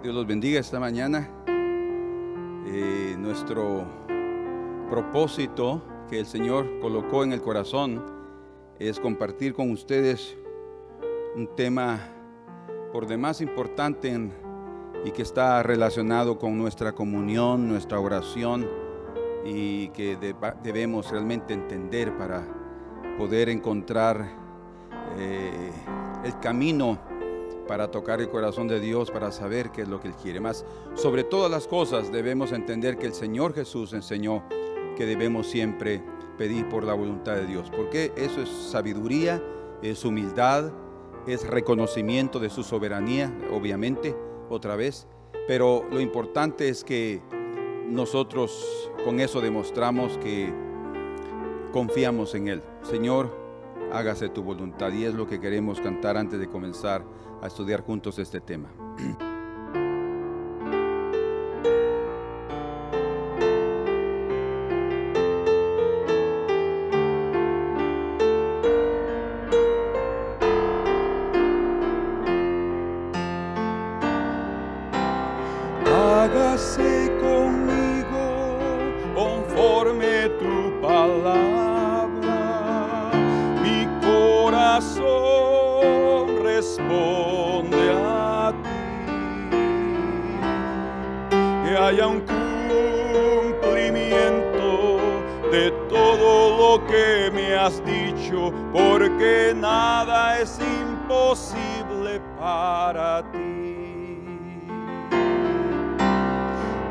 Dios los bendiga esta mañana. Nuestro propósito que el Señor colocó en el corazón es compartir con ustedes un tema por demás importante y que está relacionado con nuestra comunión, nuestra oración, y que debemos realmente entender para poder encontrar el camino para tocar el corazón de Dios, para saber qué es lo que Él quiere. Más sobre todas las cosas debemos entender que el Señor Jesús enseñó que debemos siempre pedir por la voluntad de Dios, porque eso es sabiduría, es humildad, es reconocimiento de su soberanía, obviamente, otra vez. Pero lo importante es que nosotros con eso demostramos que confiamos en Él. Señor, hágase tu voluntad, y es lo que queremos cantar antes de comenzar a estudiar juntos este tema. Hágase conmigo conforme tu palabra, mi corazón responde a ti, que haya un cumplimiento de todo lo que me has dicho, porque nada es imposible para ti.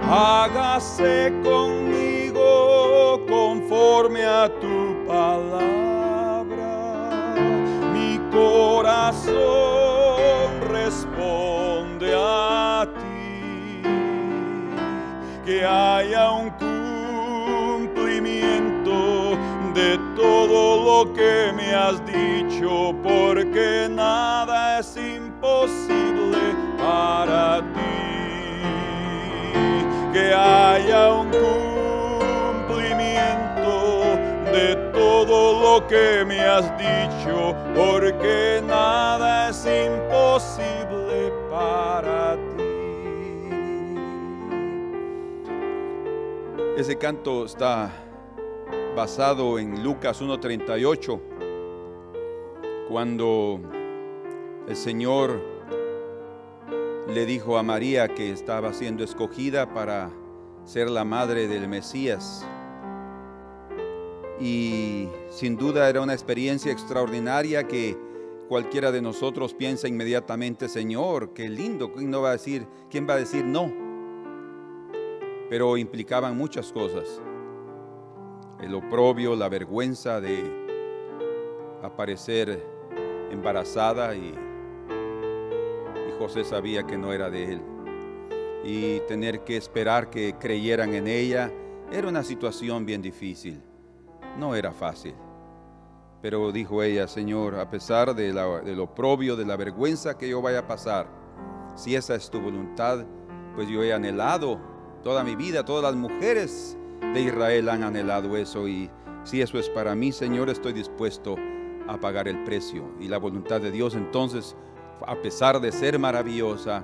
Hágase conmigo conforme a tu palabra, mi corazón responde a ti, que haya un cumplimiento de todo lo que me has dicho, porque nada es imposible para ti. Que haya un cumplimiento de todo lo que me has dicho, porque nada es imposible para ti. Ese canto está basado en Lucas 1:38, cuando el Señor le dijo a María que estaba siendo escogida para ser la madre del Mesías. Y sin duda era una experiencia extraordinaria que cualquiera de nosotros piensa inmediatamente: Señor, qué lindo, ¿quién va a decir no? Pero implicaban muchas cosas: el oprobio, la vergüenza de aparecer embarazada, y José sabía que no era de él, y tener que esperar que creyeran en ella. Era una situación bien difícil, no era fácil. Pero dijo ella: Señor, a pesar del oprobio, de la vergüenza que yo vaya a pasar, si esa es tu voluntad, pues yo he anhelado toda mi vida, todas las mujeres de Israel han anhelado eso, y si eso es para mí, Señor, estoy dispuesto a pagar el precio. Y la voluntad de Dios, entonces, a pesar de ser maravillosa,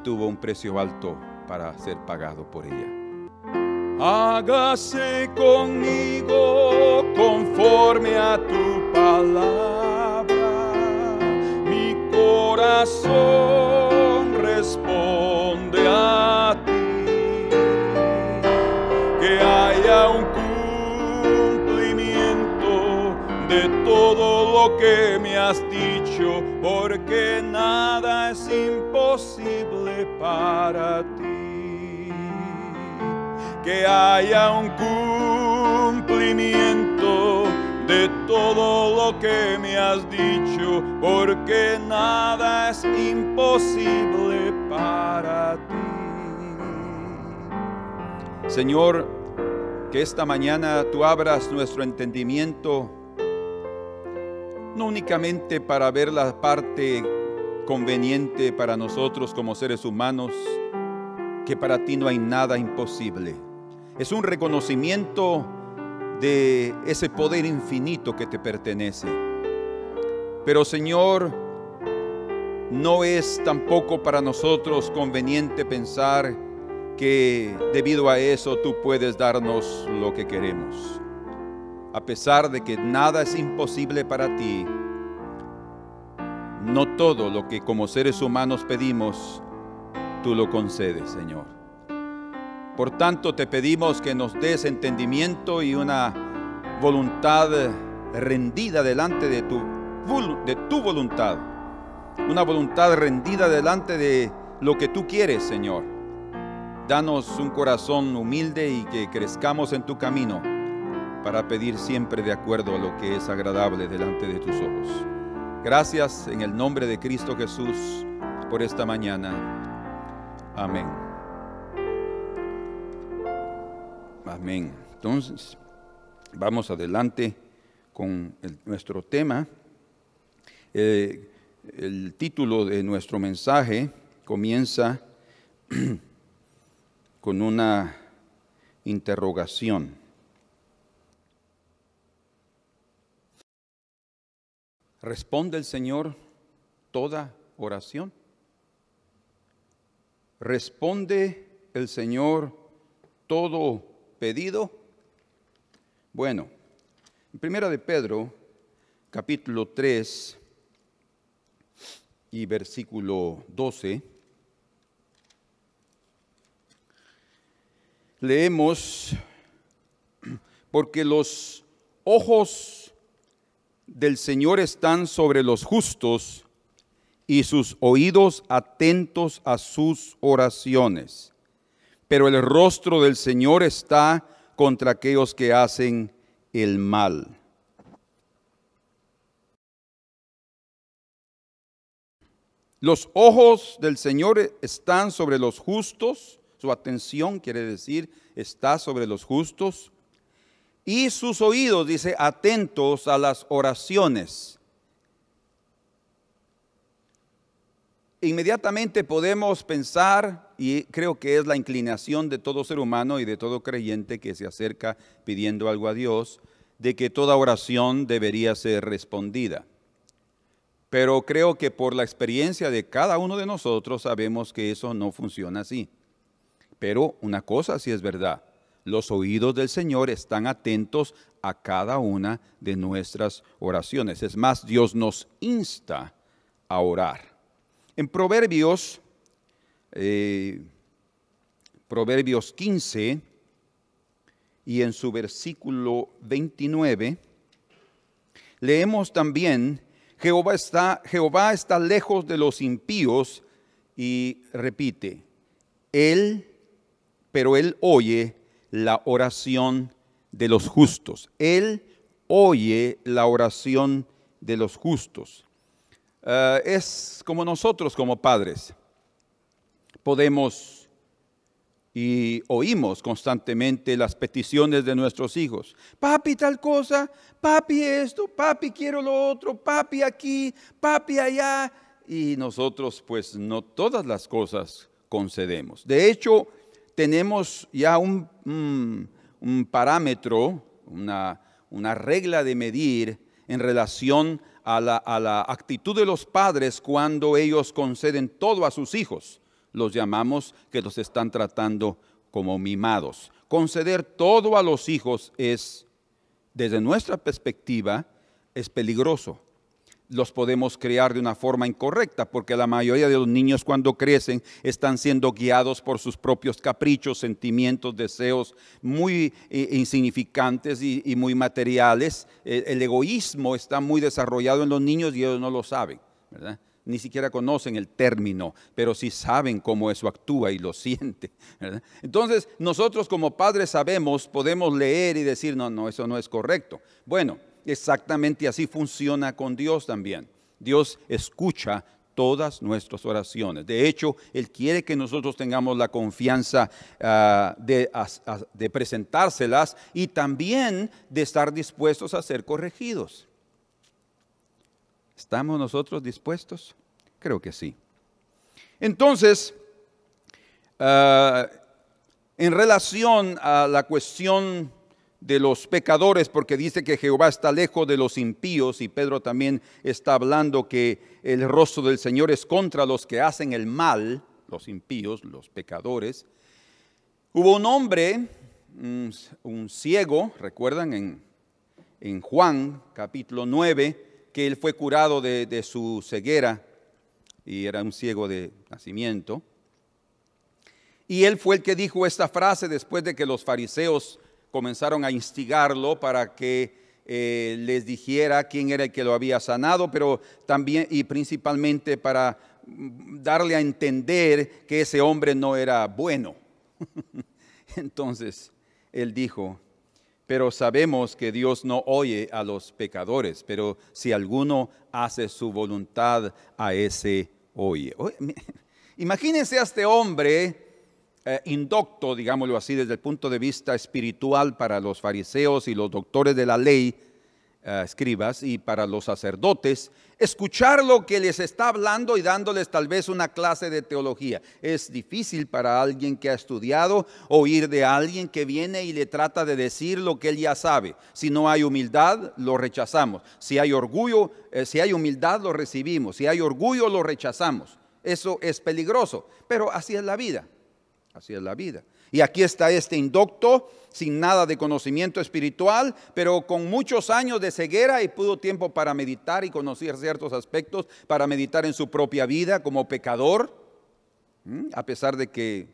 tuvo un precio alto para ser pagado por ella. Hágase conmigo conforme a tu palabra, mi corazón responde a ti, que haya un cumplimiento de todo lo que me has dicho, porque nada es imposible para ti. Que haya un cumplimiento de todo lo que me has dicho, porque nada es imposible para ti. Señor, que esta mañana tú abras nuestro entendimiento, no únicamente para ver la parte conveniente para nosotros como seres humanos, que para ti no hay nada imposible. Es un reconocimiento de ese poder infinito que te pertenece. Pero Señor, no es tampoco para nosotros conveniente pensar que debido a eso tú puedes darnos lo que queremos. A pesar de que nada es imposible para ti, no todo lo que como seres humanos pedimos, tú lo concedes, Señor. Por tanto, te pedimos que nos des entendimiento y una voluntad rendida delante de tu voluntad. Una voluntad rendida delante de lo que tú quieres, Señor. Danos un corazón humilde y que crezcamos en tu camino para pedir siempre de acuerdo a lo que es agradable delante de tus ojos. Gracias en el nombre de Cristo Jesús por esta mañana. Amén. Amén. Entonces, vamos adelante con nuestro tema. El título de nuestro mensaje comienza con una interrogación. ¿Responde el Señor toda oración? ¿Responde el Señor todo pedido? Bueno, en 1 de Pedro, capítulo 3 y versículo 12, leemos: porque los ojos del Señor están sobre los justos y sus oídos atentos a sus oraciones. Pero el rostro del Señor está contra aquellos que hacen el mal. Los ojos del Señor están sobre los justos, su atención quiere decir está sobre los justos, y sus oídos, dice, atentos a las oraciones. Inmediatamente podemos pensar, y creo que es la inclinación de todo ser humano y de todo creyente que se acerca pidiendo algo a Dios, de que toda oración debería ser respondida. Pero creo que por la experiencia de cada uno de nosotros sabemos que eso no funciona así. Pero una cosa sí es verdad: los oídos del Señor están atentos a cada una de nuestras oraciones. Es más, Dios nos insta a orar. En Proverbios 15 y en su versículo 29, leemos también: Jehová está lejos de los impíos, y repite, pero Él oye la oración de los justos. Él oye la oración de los justos. Es como nosotros como padres. Podemos y oímos constantemente las peticiones de nuestros hijos. Papi tal cosa, papi esto, papi quiero lo otro, papi aquí, papi allá. Y nosotros pues no todas las cosas concedemos. De hecho, tenemos ya un parámetro, una regla de medir en relación a la actitud de los padres cuando ellos conceden todo a sus hijos. Los llamamos que los están tratando como mimados. Conceder todo a los hijos es, desde nuestra perspectiva, es peligroso. Los podemos criar de una forma incorrecta, porque la mayoría de los niños cuando crecen están siendo guiados por sus propios caprichos, sentimientos, deseos muy insignificantes y muy materiales. El egoísmo está muy desarrollado en los niños y ellos no lo saben, ¿verdad? Ni siquiera conocen el término, pero sí saben cómo eso actúa y lo siente, ¿verdad? Entonces, nosotros como padres podemos leer y decir, no, eso no es correcto. Bueno, exactamente así funciona con Dios también. Dios escucha todas nuestras oraciones. De hecho, Él quiere que nosotros tengamos la confianza de presentárselas y también de estar dispuestos a ser corregidos. ¿Estamos nosotros dispuestos? Creo que sí. Entonces, en relación a la cuestión de los pecadores, porque dice que Jehová está lejos de los impíos, y Pedro también está hablando que el rostro del Señor es contra los que hacen el mal, los impíos, los pecadores. Hubo un hombre, un ciego, recuerdan en Juan capítulo 9, que él fue curado de su ceguera, y era un ciego de nacimiento. Y él fue el que dijo esta frase después de que los fariseos comenzaron a instigarlo para que les dijera quién era el que lo había sanado, pero también y principalmente para darle a entender que ese hombre no era bueno. Entonces él dijo: pero sabemos que Dios no oye a los pecadores, pero si alguno hace su voluntad, a ese oye. Imagínense a este hombre indocto, digámoslo así, desde el punto de vista espiritual para los fariseos y los doctores de la ley, escribas, y para los sacerdotes, escuchar lo que les está hablando y dándoles tal vez una clase de teología. Es difícil para alguien que ha estudiado oír de alguien que viene y le trata de decir lo que él ya sabe. Si no hay humildad, lo rechazamos. Si hay orgullo, si hay humildad, lo recibimos. Si hay orgullo, lo rechazamos. Eso es peligroso, pero así es la vida. Así es la vida. Y aquí está este indocto, sin nada de conocimiento espiritual, pero con muchos años de ceguera, y pudo tiempo para meditar y conocer ciertos aspectos, para meditar en su propia vida como pecador, a pesar de que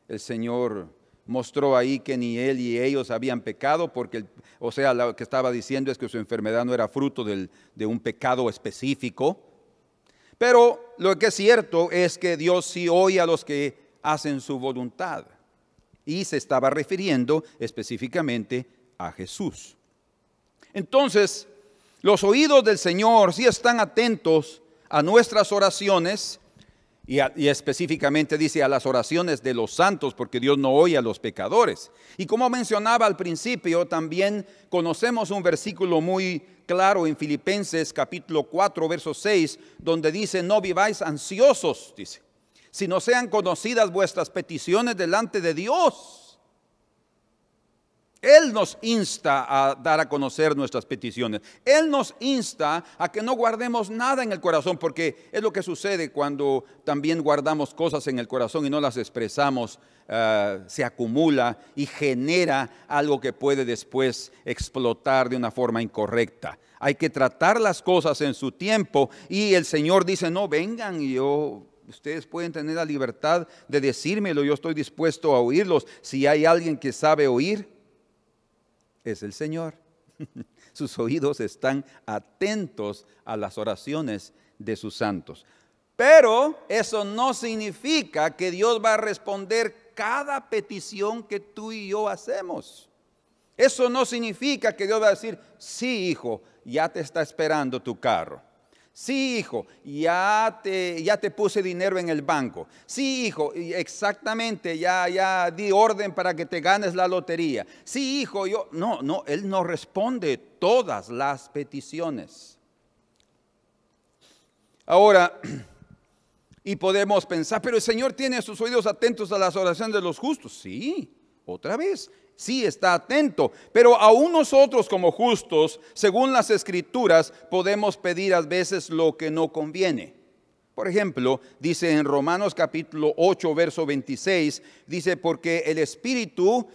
el Señor mostró ahí que ni él y ellos habían pecado, porque, lo que estaba diciendo es que su enfermedad no era fruto de un pecado específico. Pero lo que es cierto es que Dios sí oye a los que hacen su voluntad. Y se estaba refiriendo específicamente a Jesús. Entonces, los oídos del Señor sí están atentos a nuestras oraciones, y específicamente dice a las oraciones de los santos, porque Dios no oye a los pecadores. Y como mencionaba al principio, también conocemos un versículo muy claro en Filipenses capítulo 4, verso 6, donde dice: no viváis ansiosos, dice, si no sean conocidas vuestras peticiones delante de Dios. Él nos insta a dar a conocer nuestras peticiones. Él nos insta a que no guardemos nada en el corazón, porque es lo que sucede cuando también guardamos cosas en el corazón y no las expresamos. Se acumula y genera algo que puede después explotar de una forma incorrecta. Hay que tratar las cosas en su tiempo, y el Señor dice: no, vengan, y ustedes pueden tener la libertad de decírmelo, yo estoy dispuesto a oírlos. Si hay alguien que sabe oír, es el Señor. Sus oídos están atentos a las oraciones de sus santos. Pero eso no significa que Dios va a responder cada petición que tú y yo hacemos. Eso no significa que Dios va a decir: sí, hijo, ya te está esperando tu carro. Sí, hijo, ya te puse dinero en el banco. Sí, hijo, exactamente, ya di orden para que te ganes la lotería. Sí, hijo, no, Él no responde todas las peticiones. Ahora, y podemos pensar: pero el Señor tiene sus oídos atentos a las oraciones de los justos. Sí, otra vez, sí está atento, pero aún nosotros como justos, según las Escrituras, podemos pedir a veces lo que no conviene. Por ejemplo, dice en Romanos capítulo 8, verso 26, dice: porque el Espíritu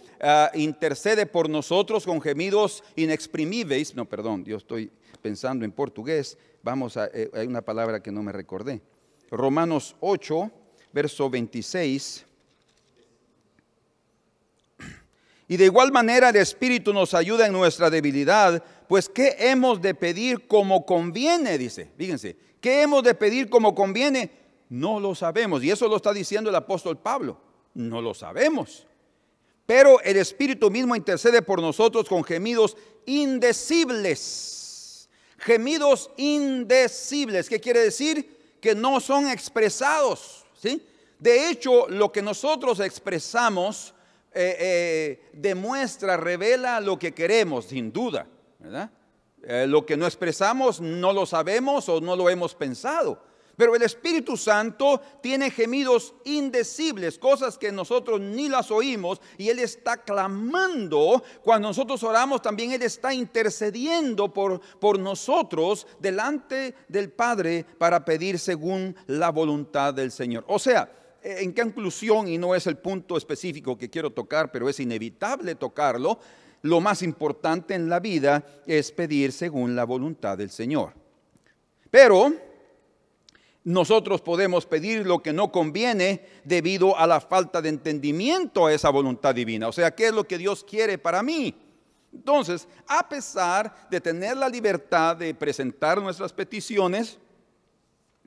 intercede por nosotros con gemidos inexprimibles. No, perdón, yo estoy pensando en portugués. Hay una palabra que no me recordé. Romanos 8, verso 26. Y de igual manera el Espíritu nos ayuda en nuestra debilidad, pues ¿qué hemos de pedir como conviene? Dice, fíjense, ¿qué hemos de pedir como conviene? No lo sabemos. Y eso lo está diciendo el apóstol Pablo. No lo sabemos. Pero el Espíritu mismo intercede por nosotros con gemidos indecibles. Gemidos indecibles. ¿Qué quiere decir? Que no son expresados, ¿sí? De hecho, lo que nosotros expresamos demuestra, revela lo que queremos, sin duda, ¿verdad? Lo que no expresamos no lo sabemos o no lo hemos pensado, Pero el Espíritu Santo tiene gemidos indecibles, cosas que nosotros ni las oímos, y Él está clamando. Cuando nosotros oramos, también Él está intercediendo por nosotros delante del Padre para pedir según la voluntad del Señor. O sea, en conclusión, y no es el punto específico que quiero tocar, pero es inevitable tocarlo, lo más importante en la vida es pedir según la voluntad del Señor. Pero nosotros podemos pedir lo que no conviene debido a la falta de entendimiento a esa voluntad divina. O sea, ¿qué es lo que Dios quiere para mí? Entonces, a pesar de tener la libertad de presentar nuestras peticiones,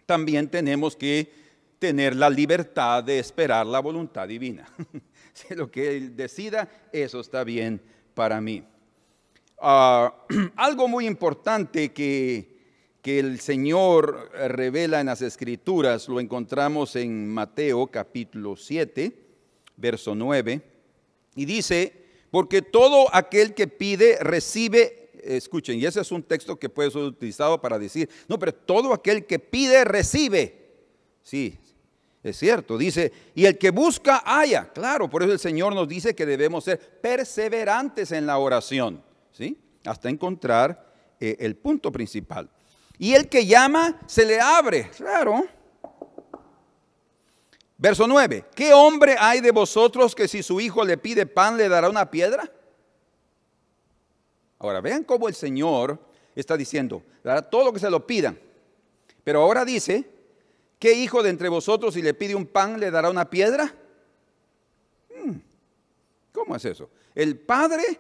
también tenemos que tener la libertad de esperar la voluntad divina. Si lo que Él decida, eso está bien para mí. Algo muy importante que el Señor revela en las Escrituras, lo encontramos en Mateo capítulo 7, verso 9, y dice: porque todo aquel que pide, recibe. Escuchen, y ese es un texto que puede ser utilizado para decir, no, pero todo aquel que pide, recibe. Sí, es cierto, dice, y el que busca, halla. Claro, por eso el Señor nos dice que debemos ser perseverantes en la oración, ¿sí? Hasta encontrar el punto principal. Y el que llama, se le abre. Claro. Verso 9. ¿Qué hombre hay de vosotros que si su hijo le pide pan, le dará una piedra? Ahora, vean cómo el Señor está diciendo, dará todo lo que se lo pidan. Pero ahora dice, ¿qué hijo de entre vosotros si le pide un pan, le dará una piedra? ¿Cómo es eso? El padre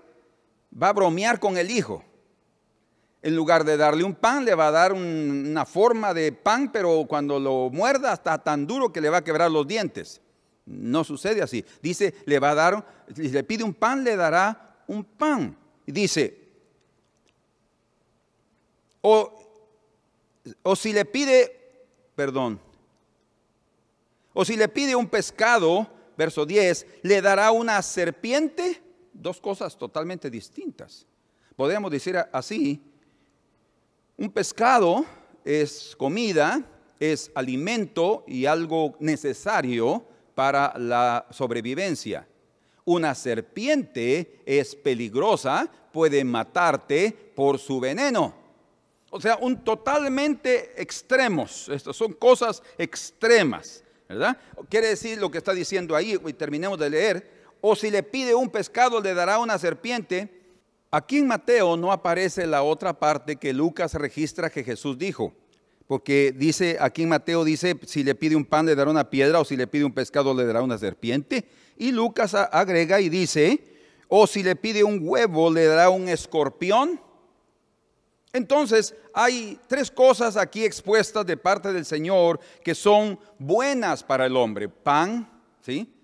va a bromear con el hijo. En lugar de darle un pan, le va a dar una forma de pan, pero cuando lo muerda está tan duro que le va a quebrar los dientes. No sucede así. Dice, le va a dar, si le pide un pan, le dará un pan. Y dice, o si le pide, o si le pide un pescado, verso 10, le dará una serpiente. Dos cosas totalmente distintas. Podríamos decir así. Un pescado es comida, es alimento y algo necesario para la sobrevivencia. Una serpiente es peligrosa, puede matarte por su veneno. O sea, totalmente extremos. Estas son cosas extremas, ¿verdad? Quiere decir lo que está diciendo ahí, y terminemos de leer. O si le pide un pescado, le dará una serpiente. Aquí en Mateo no aparece la otra parte que Lucas registra que Jesús dijo, porque dice, aquí en Mateo dice, si le pide un pan le dará una piedra, o si le pide un pescado le dará una serpiente, y Lucas agrega y dice, o si le pide un huevo le dará un escorpión. Entonces hay tres cosas aquí expuestas de parte del Señor que son buenas para el hombre: pan, ¿sí?,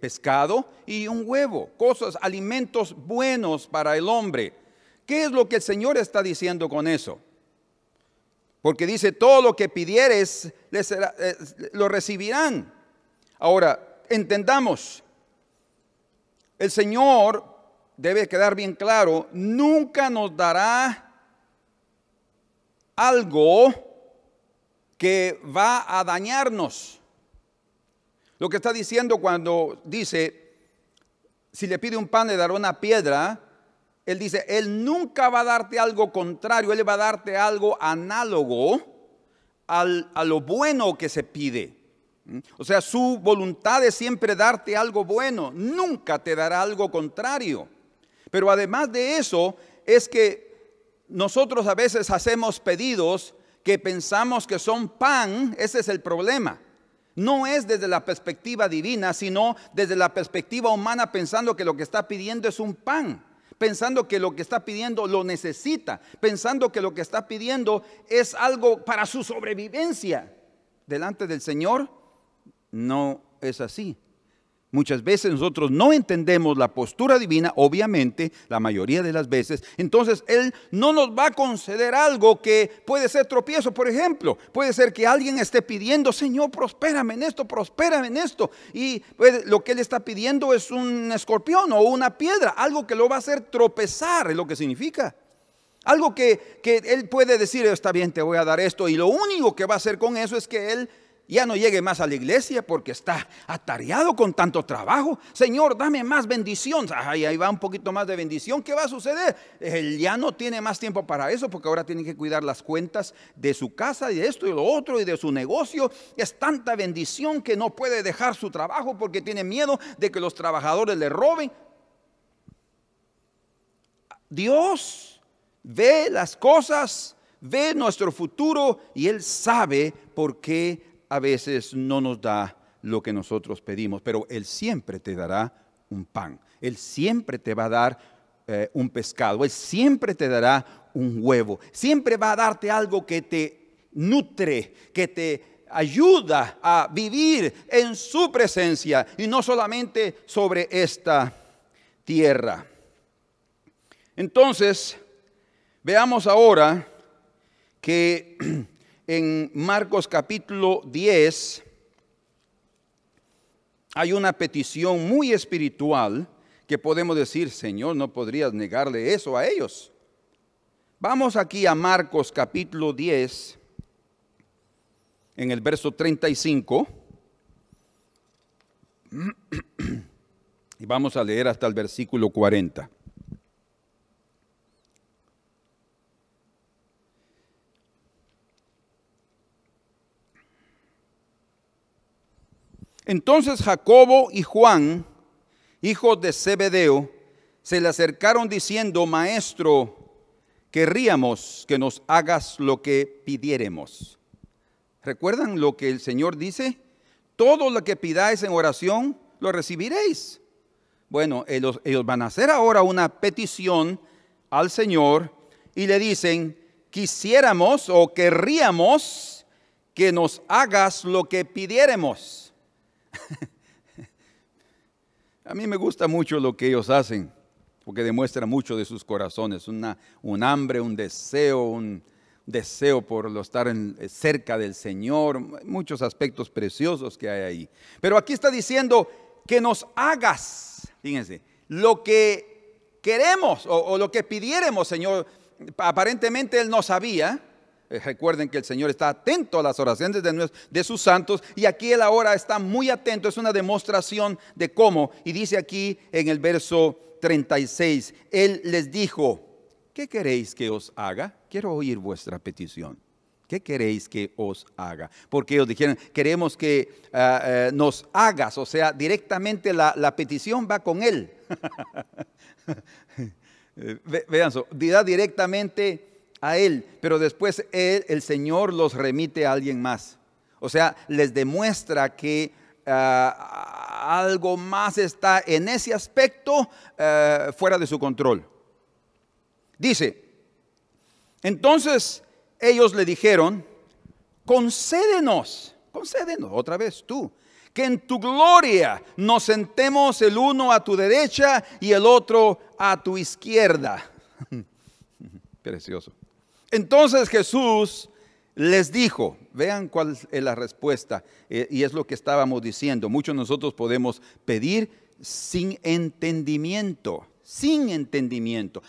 pescado y un huevo, cosas, alimentos buenos para el hombre. ¿Qué es lo que el Señor está diciendo con eso? Porque dice, todo lo que pidieres lo recibirán. Ahora, entendamos, el Señor, debe quedar bien claro, nunca nos dará algo que va a dañarnos. Lo que está diciendo cuando dice, si le pide un pan le dará una piedra, Él dice, Él nunca va a darte algo contrario, Él va a darte algo análogo a lo bueno que se pide. O sea, su voluntad es siempre darte algo bueno, nunca te dará algo contrario. Pero además de eso, es que nosotros a veces hacemos pedidos que pensamos que son pan. Ese es el problema. No es desde la perspectiva divina, sino desde la perspectiva humana, pensando que lo que está pidiendo es un pan, pensando que lo que está pidiendo lo necesita, pensando que lo que está pidiendo es algo para su sobrevivencia. Delante del Señor no es así. Muchas veces nosotros no entendemos la postura divina, obviamente, la mayoría de las veces. Entonces Él no nos va a conceder algo que puede ser tropiezo. Por ejemplo, puede ser que alguien esté pidiendo, Señor, prospérame en esto. Y pues, lo que Él está pidiendo es un escorpión o una piedra, algo que lo va a hacer tropezar, es lo que significa. Algo que él puede decir, está bien, te voy a dar esto, y lo único que va a hacer con eso es que él ya no llegue más a la iglesia porque está atareado con tanto trabajo. Señor, dame más bendición. Ahí va un poquito más de bendición. ¿Qué va a suceder? Él ya no tiene más tiempo para eso porque ahora tiene que cuidar las cuentas de su casa y de esto y lo otro y de su negocio. Es tanta bendición que no puede dejar su trabajo porque tiene miedo de que los trabajadores le roben. Dios ve las cosas, ve nuestro futuro y Él sabe por qué a veces no nos da lo que nosotros pedimos, pero Él siempre te dará un pan, Él siempre te va a dar un pescado, Él siempre te dará un huevo, siempre va a darte algo que te nutre, que te ayuda a vivir en su presencia y no solamente sobre esta tierra. Entonces, veamos ahora que en Marcos capítulo 10 hay una petición muy espiritual que podemos decir, Señor, no podrías negarle eso a ellos. Vamos aquí a Marcos capítulo 10, en el verso 35, y vamos a leer hasta el versículo 40. Entonces Jacobo y Juan, hijos de Zebedeo, se le acercaron diciendo, Maestro, querríamos que nos hagas lo que pidiéremos. ¿Recuerdan lo que el Señor dice? Todo lo que pidáis en oración, lo recibiréis. Bueno, ellos van a hacer ahora una petición al Señor y le dicen, quisiéramos o querríamos que nos hagas lo que pidiéremos. A mí me gusta mucho lo que ellos hacen, porque demuestra mucho de sus corazones, un hambre, un deseo por estar cerca del Señor, muchos aspectos preciosos que hay ahí. Pero aquí está diciendo que nos hagas, fíjense, lo que queremos o lo que pidiéramos, Señor. Aparentemente Él no sabía. Recuerden que el Señor está atento a las oraciones de sus santos y aquí Él ahora está muy atento. Es una demostración de cómo. Y dice aquí en el verso 36, Él les dijo, ¿qué queréis que os haga? Quiero oír vuestra petición. ¿Qué queréis que os haga? Porque ellos dijeron, queremos que nos hagas. O sea, directamente la petición va con Él. Vean eso, dirá directamente a Él, pero después el Señor los remite a alguien más. O sea, les demuestra que algo más está en ese aspecto fuera de su control. Dice, entonces ellos le dijeron, concédenos, otra vez tú, que en tu gloria nos sentemos el uno a tu derecha y el otro a tu izquierda. Precioso. Entonces Jesús les dijo, vean cuál es la respuesta, y es lo que estábamos diciendo. Muchos de nosotros podemos pedir sin entendimiento,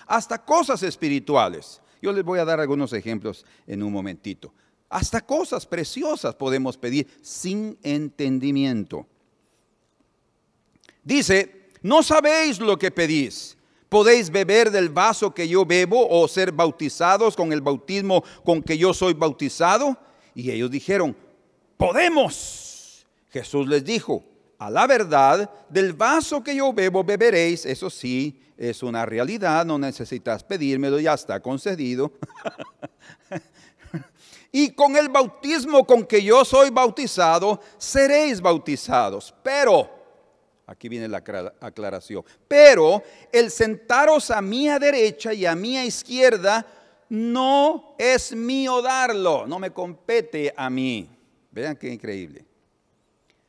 hasta cosas espirituales. Yo les voy a dar algunos ejemplos en un momentito. Hasta cosas preciosas podemos pedir sin entendimiento. Dice, no sabéis lo que pedís. ¿Podéis beber del vaso que yo bebo o ser bautizados con el bautismo con que yo soy bautizado? Y ellos dijeron, podemos. Jesús les dijo, a la verdad, del vaso que yo bebo beberéis. Eso sí, es una realidad, no necesitas pedírmelo, ya está concedido. Y con el bautismo con que yo soy bautizado, seréis bautizados. Pero... aquí viene la aclaración. Pero el sentaros a mi derecha y a mi izquierda no es mío darlo, no me compete a mí. Vean qué increíble.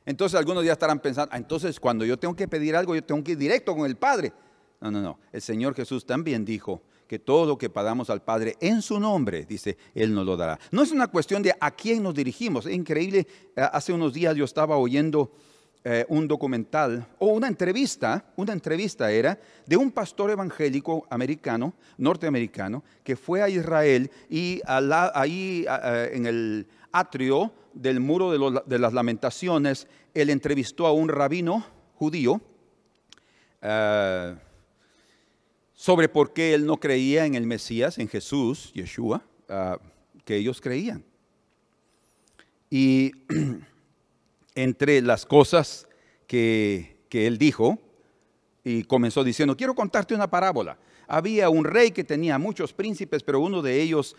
Entonces algunos ya estarán pensando, entonces cuando yo tengo que pedir algo, yo tengo que ir directo con el Padre. No. El Señor Jesús también dijo que todo lo que pidamos al Padre en su nombre, dice, Él nos lo dará. No es una cuestión de a quién nos dirigimos. Es increíble, hace unos días yo estaba oyendo un documental o una entrevista era de un pastor evangélico norteamericano, que fue a Israel y ahí en el atrio del Muro de las Lamentaciones, él entrevistó a un rabino judío sobre por qué él no creía en el Mesías, en Jesús, Yeshua, que ellos creían. Y entre las cosas que él dijo, y comenzó diciendo, quiero contarte una parábola. Había un rey que tenía muchos príncipes, pero uno de ellos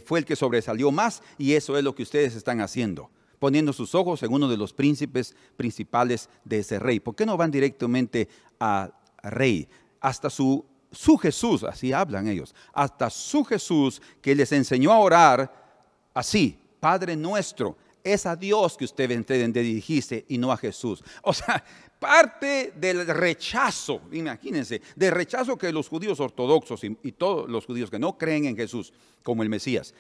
fue el que sobresalió más, y eso es lo que ustedes están haciendo, poniendo sus ojos en uno de los príncipes principales de ese rey. ¿Por qué no van directamente al rey? Hasta su Jesús, así hablan ellos, hasta su Jesús, que les enseñó a orar así: Padre nuestro. Es a Dios que ustedes deben de dirigirse y no a Jesús. O sea, parte del rechazo, imagínense, del rechazo que los judíos ortodoxos y todos los judíos que no creen en Jesús como el Mesías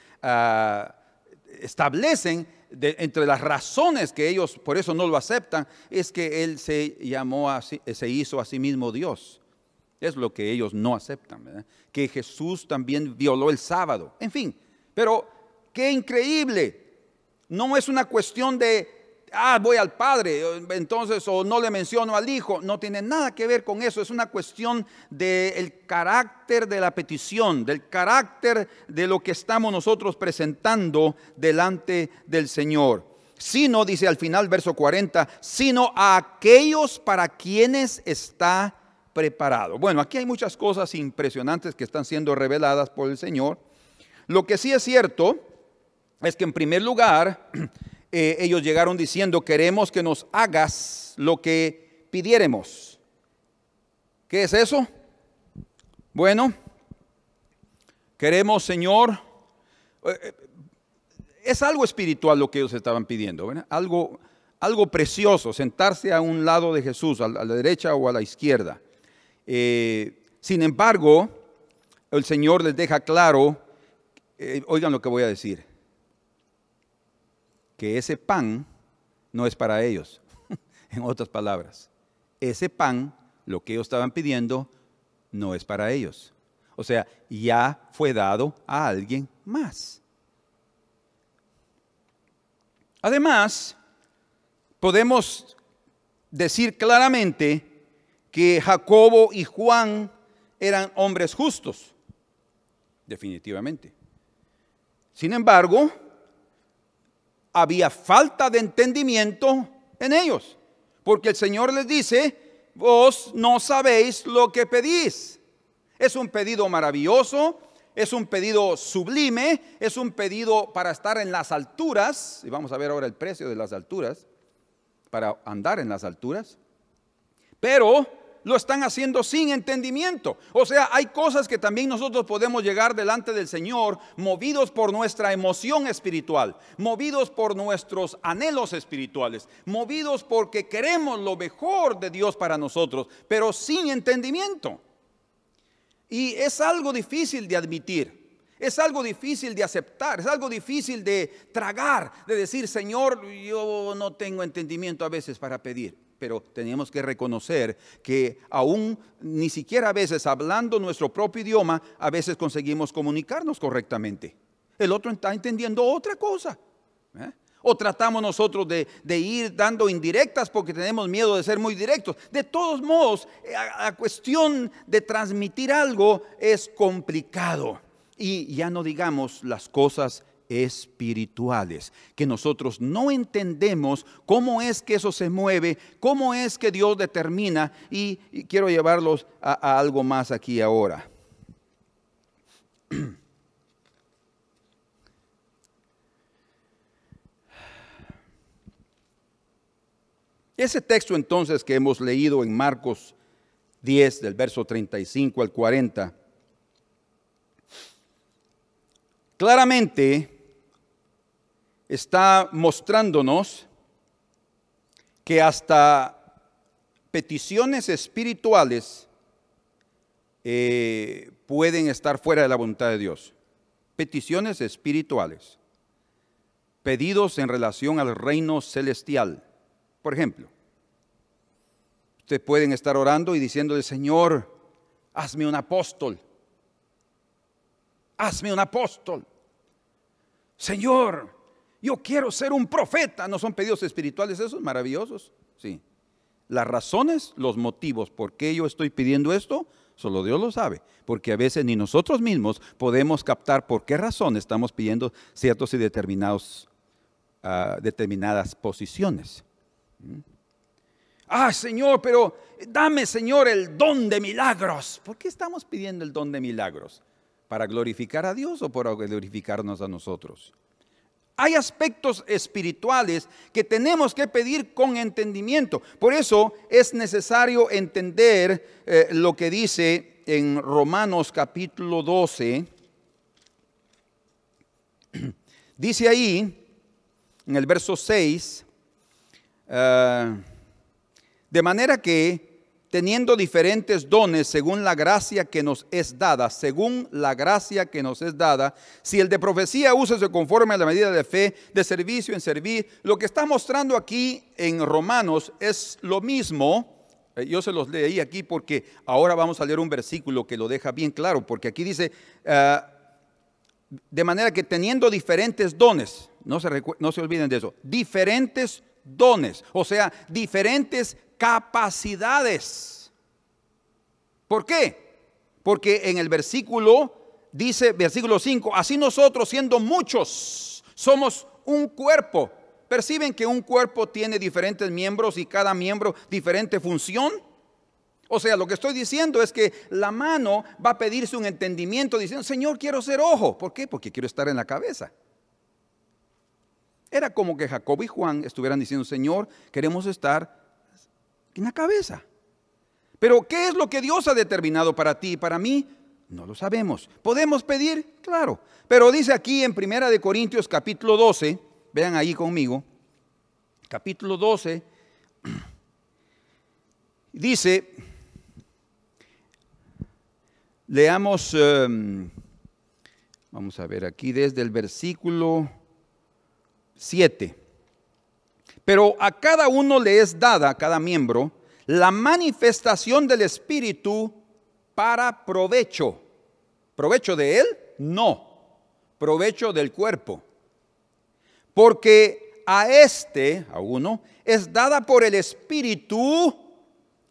establecen entre las razones que ellos por eso no lo aceptan, es que Él se hizo a sí mismo Dios. Es lo que ellos no aceptan, ¿verdad? Que Jesús también violó el sábado. En fin, pero qué increíble. No es una cuestión de, voy al Padre, entonces, o no le menciono al Hijo. No tiene nada que ver con eso. Es una cuestión del carácter de la petición, del carácter de lo que estamos nosotros presentando delante del Señor. Sino, dice al final, verso 40, sino a aquellos para quienes está preparado. Bueno, aquí hay muchas cosas impresionantes que están siendo reveladas por el Señor. Lo que sí es cierto es que en primer lugar, ellos llegaron diciendo, queremos que nos hagas lo que pidiéremos. ¿Qué es eso? Bueno, queremos, Señor, es algo espiritual lo que ellos estaban pidiendo, ¿verdad? Algo precioso, sentarse a un lado de Jesús, a la derecha o a la izquierda. Sin embargo, el Señor les deja claro, oigan lo que voy a decir, que ese pan no es para ellos. En otras palabras, ese pan, lo que ellos estaban pidiendo, no es para ellos. O sea, ya fue dado a alguien más. Además, podemos decir claramente que Jacobo y Juan eran hombres justos, definitivamente. Sin embargo, había falta de entendimiento en ellos, porque el Señor les dice, vos no sabéis lo que pedís. Es un pedido maravilloso, es un pedido sublime, es un pedido para estar en las alturas, y vamos a ver ahora el precio de las alturas, para andar en las alturas, pero lo están haciendo sin entendimiento. O sea, hay cosas que también nosotros podemos llegar delante del Señor movidos por nuestra emoción espiritual, movidos por nuestros anhelos espirituales, movidos porque queremos lo mejor de Dios para nosotros, pero sin entendimiento. Y es algo difícil de admitir, es algo difícil de aceptar, es algo difícil de tragar, de decir, Señor, yo no tengo entendimiento a veces para pedir. Pero tenemos que reconocer que aún ni siquiera a veces hablando nuestro propio idioma, a veces conseguimos comunicarnos correctamente. El otro está entendiendo otra cosa. O tratamos nosotros de ir dando indirectas porque tenemos miedo de ser muy directos. De todos modos, la cuestión de transmitir algo es complicado. Y ya no digamos las cosas espirituales, que nosotros no entendemos cómo es que eso se mueve, cómo es que Dios determina, y quiero llevarlos a algo más aquí ahora. Ese texto entonces que hemos leído en Marcos 10, del verso 35 al 40, claramente está mostrándonos que hasta peticiones espirituales pueden estar fuera de la voluntad de Dios. Peticiones espirituales, pedidos en relación al reino celestial. Por ejemplo, Ustedes pueden estar orando y diciéndole, Señor, hazme un apóstol. Hazme un apóstol. Señor, yo quiero ser un profeta. ¿No son pedidos espirituales esos maravillosos? Sí. Las razones, los motivos por qué yo estoy pidiendo esto, solo Dios lo sabe. Porque a veces ni nosotros mismos podemos captar por qué razón estamos pidiendo ciertos y determinadas posiciones. Señor, pero dame, Señor, el don de milagros. ¿Por qué estamos pidiendo el don de milagros? ¿Para glorificar a Dios o para glorificarnos a nosotros? Hay aspectos espirituales que tenemos que pedir con entendimiento. Por eso es necesario entender lo que dice en Romanos capítulo 12. Dice ahí, en el verso 6, de manera que teniendo diferentes dones según la gracia que nos es dada, si el de profecía úsese conforme a la medida de fe, de servicio en servir. Lo que está mostrando aquí en Romanos es lo mismo. Yo se los leí aquí porque ahora vamos a leer un versículo que lo deja bien claro, porque aquí dice, de manera que teniendo diferentes dones, no se olviden de eso, diferentes dones, o sea, diferentes capacidades. ¿Por qué? Porque en el versículo dice, versículo 5, así nosotros siendo muchos somos un cuerpo. ¿Perciben que un cuerpo tiene diferentes miembros y cada miembro diferente función? O sea, lo que estoy diciendo es que la mano va a pedirse un entendimiento diciendo, Señor, quiero ser ojo. ¿Por qué? Porque quiero estar en la cabeza. Era como que Jacob y Juan estuvieran diciendo, Señor, queremos estar en la cabeza. Pero ¿qué es lo que Dios ha determinado para ti y para mí? No lo sabemos. ¿Podemos pedir? Claro. Pero dice aquí en 1 Corintios capítulo 12, vean ahí conmigo, capítulo 12, dice, leamos, vamos a ver aquí desde el versículo 7. Pero a cada uno le es dada, a cada miembro, la manifestación del Espíritu para provecho. ¿Provecho de él? No. Provecho del cuerpo. Porque a uno, es dada por el Espíritu.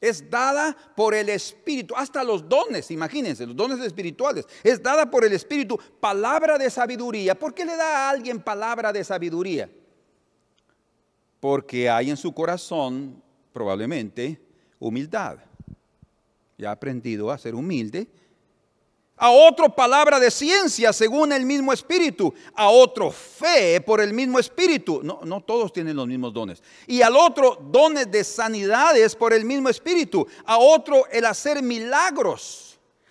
Es dada por el Espíritu. Hasta los dones, imagínense, los dones espirituales. Es dada por el Espíritu palabra de sabiduría. ¿Por qué le da a alguien palabra de sabiduría? Porque hay en su corazón probablemente humildad. Ya ha aprendido a ser humilde. A otro palabra de ciencia según el mismo Espíritu. A otro fe por el mismo Espíritu. No todos tienen los mismos dones. Y al otro dones de sanidades por el mismo Espíritu. A otro el hacer milagros.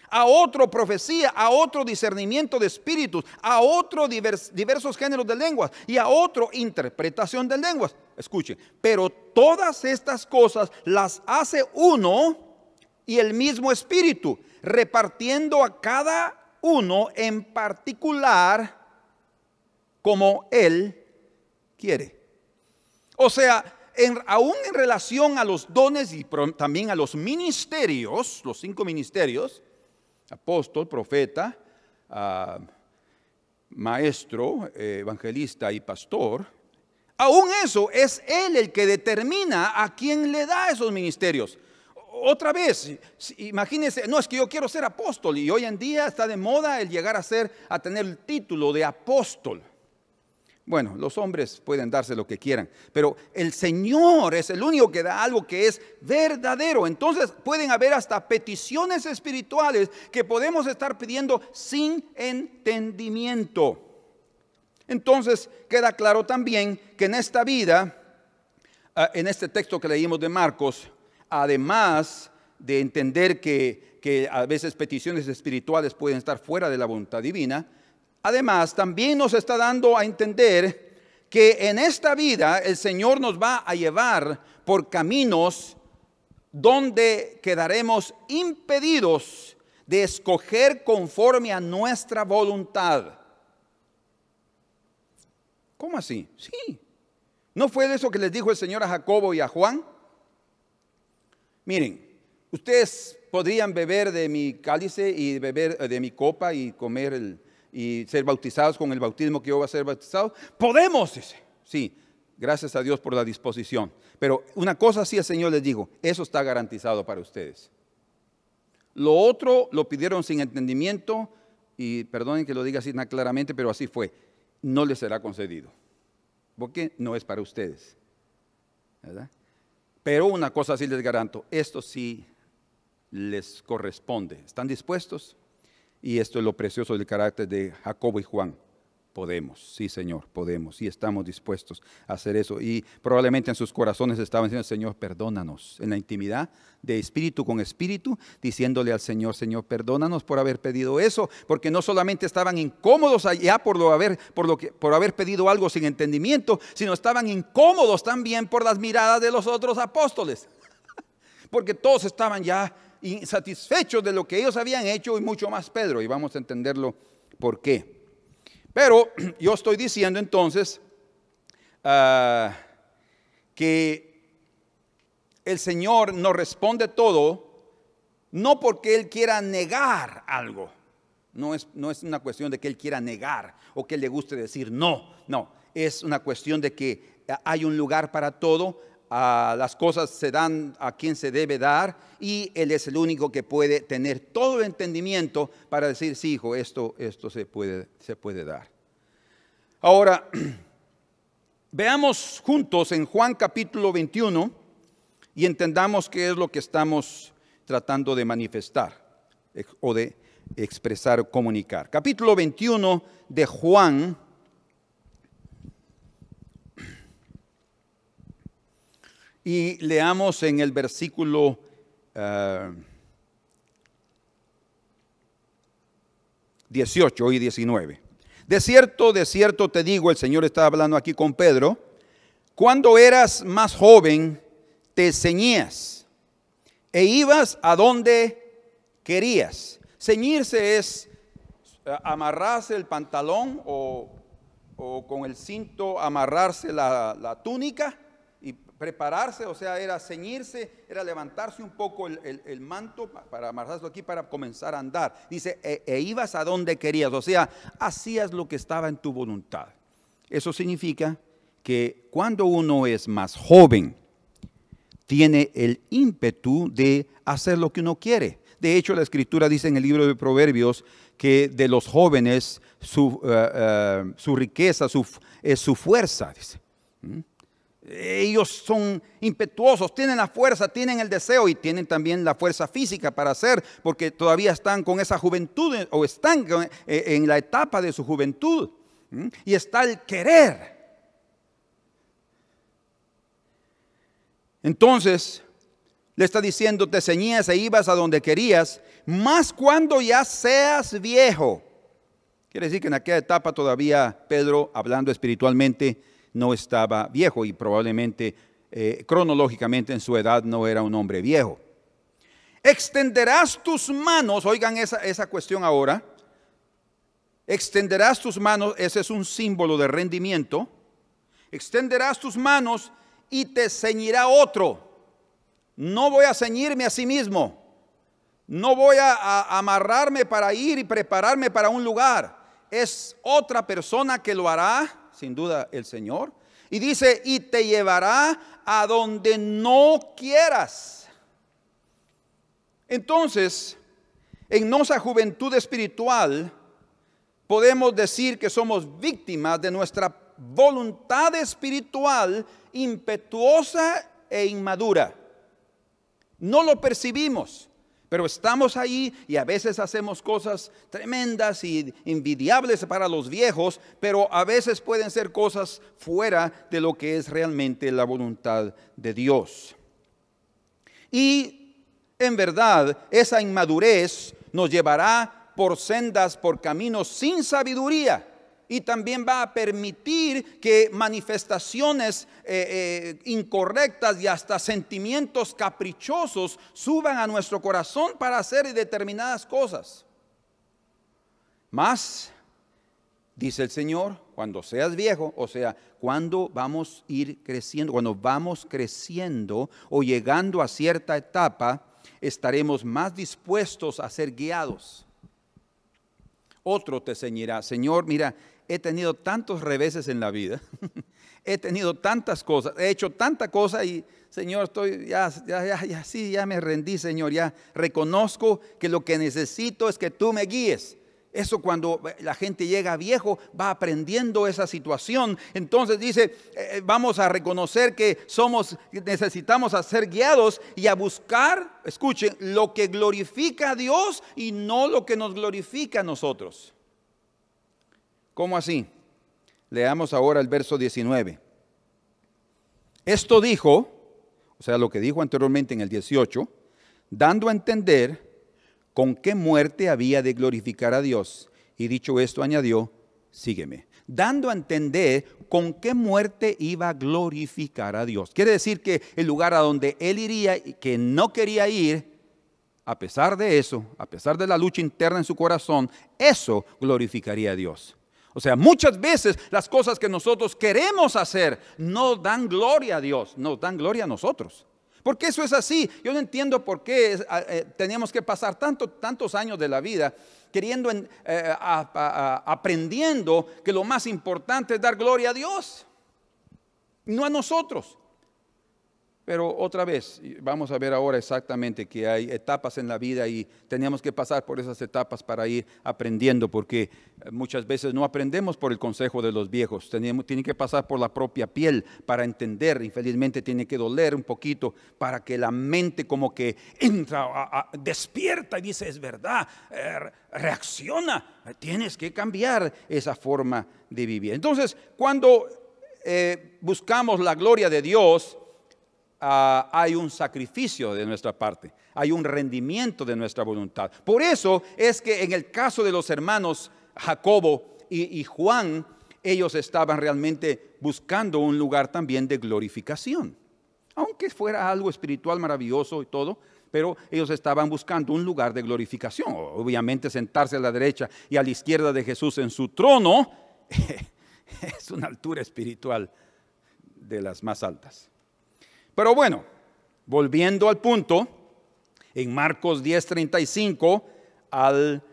A otro profecía, a otro discernimiento de espíritus, a otro diversos géneros de lenguas y a otro interpretación de lenguas. Escuchen, pero todas estas cosas las hace uno y el mismo Espíritu, repartiendo a cada uno en particular como Él quiere. O sea, aún en relación a los dones y también a los ministerios, los 5 ministerios, apóstol, profeta, maestro, evangelista y pastor, aún eso es Él el que determina a quién le da esos ministerios. Otra vez, imagínense, no es que yo quiero ser apóstol y hoy en día está de moda el llegar a tener el título de apóstol. Bueno, los hombres pueden darse lo que quieran, pero el Señor es el único que da algo que es verdadero. Entonces pueden haber hasta peticiones espirituales que podemos estar pidiendo sin entendimiento. Entonces queda claro también que en esta vida, en este texto que leímos de Marcos, además de entender que a veces peticiones espirituales pueden estar fuera de la voluntad divina, además también nos está dando a entender que en esta vida el Señor nos va a llevar por caminos donde quedaremos impedidos de escoger conforme a nuestra voluntad. ¿Cómo así? Sí. ¿No fue eso que les dijo el Señor a Jacobo y a Juan? Miren, ustedes podrían beber de mi cálice y beber de mi copa y comer y ser bautizados con el bautismo que yo voy a ser bautizado. Podemos, dice. Sí, gracias a Dios por la disposición. Pero una cosa sí, el Señor les digo, eso está garantizado para ustedes. Lo otro lo pidieron sin entendimiento y perdonen que lo diga así tan claramente, pero así fue. No les será concedido, porque no es para ustedes, ¿verdad? Pero una cosa sí les garanto, esto sí les corresponde. ¿Están dispuestos? Y esto es lo precioso del carácter de Jacobo y Juan. Podemos, sí Señor, podemos, y estamos dispuestos a hacer eso. Y probablemente en sus corazones estaban diciendo, Señor, perdónanos, en la intimidad de espíritu con espíritu, diciéndole al Señor, Señor, perdónanos por haber pedido eso, porque no solamente estaban incómodos allá por haber pedido algo sin entendimiento, sino estaban incómodos también por las miradas de los otros apóstoles, porque todos estaban ya insatisfechos de lo que ellos habían hecho y mucho más Pedro, y vamos a entenderlo por qué. Pero yo estoy diciendo entonces que el Señor nos responde todo, no porque Él quiera negar algo. No es una cuestión de que Él quiera negar o que le guste decir no. No, es una cuestión de que hay un lugar para todo. Las cosas se dan a quien se debe dar y Él es el único que puede tener todo el entendimiento para decir, sí hijo, esto se puede dar. Ahora, veamos juntos en Juan capítulo 21 y entendamos qué es lo que estamos tratando de manifestar o de expresar o comunicar. Capítulo 21 de Juan. Y leamos en el versículo 18 y 19. De cierto te digo, el Señor está hablando aquí con Pedro, cuando eras más joven te ceñías e ibas a donde querías. Ceñirse es amarrarse el pantalón o con el cinto amarrarse la túnica. Y prepararse, o sea, era ceñirse, era levantarse un poco el manto para amarrarlo aquí para comenzar a andar. Dice, e ibas a donde querías, o sea, hacías lo que estaba en tu voluntad. Eso significa que cuando uno es más joven, tiene el ímpetu de hacer lo que uno quiere. De hecho, la Escritura dice en el libro de Proverbios que de los jóvenes su riqueza es su fuerza, dice. Ellos son impetuosos, tienen la fuerza, tienen el deseo y tienen también la fuerza física para hacer, porque todavía están con esa juventud o están en la etapa de su juventud. Y está el querer. Entonces, le está diciendo, te ceñías e ibas a donde querías, más cuando ya seas viejo. Quiere decir que en aquella etapa todavía Pedro, hablando espiritualmente, no estaba viejo y probablemente cronológicamente en su edad no era un hombre viejo. Extenderás tus manos, oigan esa cuestión ahora. Extenderás tus manos, ese es un símbolo de rendimiento. Extenderás tus manos y te ceñirá otro. No voy a ceñirme a sí mismo. No voy a amarrarme para ir y prepararme para un lugar. Es otra persona que lo hará. Sin duda el Señor. Y dice, y te llevará a donde no quieras. Entonces, en nuestra juventud espiritual, podemos decir que somos víctimas de nuestra voluntad espiritual impetuosa e inmadura. No lo percibimos. Pero estamos ahí y a veces hacemos cosas tremendas y envidiables para los viejos, pero a veces pueden ser cosas fuera de lo que es realmente la voluntad de Dios. Y en verdad, esa inmadurez nos llevará por sendas, por caminos sin sabiduría. Y también va a permitir que manifestaciones incorrectas y hasta sentimientos caprichosos suban a nuestro corazón para hacer determinadas cosas. Mas, dice el Señor, cuando seas viejo, o sea, cuando vamos a ir creciendo, cuando vamos creciendo o llegando a cierta etapa, estaremos más dispuestos a ser guiados. Otro te ceñirá: Señor, mira, he tenido tantos reveses en la vida, he tenido tantas cosas, he hecho tanta cosa y Señor, estoy ya me rendí, Señor, ya reconozco que lo que necesito es que tú me guíes. Eso cuando la gente llega viejo, va aprendiendo esa situación. Entonces dice, vamos a reconocer que necesitamos ser guiados y a buscar, escuchen, lo que glorifica a Dios y no lo que nos glorifica a nosotros. ¿Cómo así? Leamos ahora el verso 19. Esto dijo, o sea, lo que dijo anteriormente en el 18, dando a entender con qué muerte había de glorificar a Dios. Y dicho esto, añadió, sígueme. Dando a entender con qué muerte iba a glorificar a Dios. Quiere decir que el lugar a donde él iría y que no quería ir, a pesar de eso, a pesar de la lucha interna en su corazón, eso glorificaría a Dios. O sea, muchas veces las cosas que nosotros queremos hacer no dan gloria a Dios, nos dan gloria a nosotros. Porque eso es así. Yo no entiendo por qué teníamos que pasar tantos años de la vida queriendo, aprendiendo que lo más importante es dar gloria a Dios, no a nosotros. Pero otra vez, vamos a ver ahora exactamente que hay etapas en la vida y tenemos que pasar por esas etapas para ir aprendiendo, porque muchas veces no aprendemos por el consejo de los viejos, tienen que pasar por la propia piel para entender. Infelizmente tiene que doler un poquito para que la mente como que entra, despierta y dice, es verdad, reacciona, tienes que cambiar esa forma de vivir. Entonces, cuando buscamos la gloria de Dios, hay un sacrificio de nuestra parte, hay un rendimiento de nuestra voluntad. Por eso es que en el caso de los hermanos Jacobo y Juan, ellos estaban realmente buscando un lugar también de glorificación. Aunque fuera algo espiritual maravilloso y todo, pero ellos estaban buscando un lugar de glorificación. Obviamente sentarse a la derecha y a la izquierda de Jesús en su trono es una altura espiritual de las más altas. Pero bueno, volviendo al punto, en Marcos 10:35 al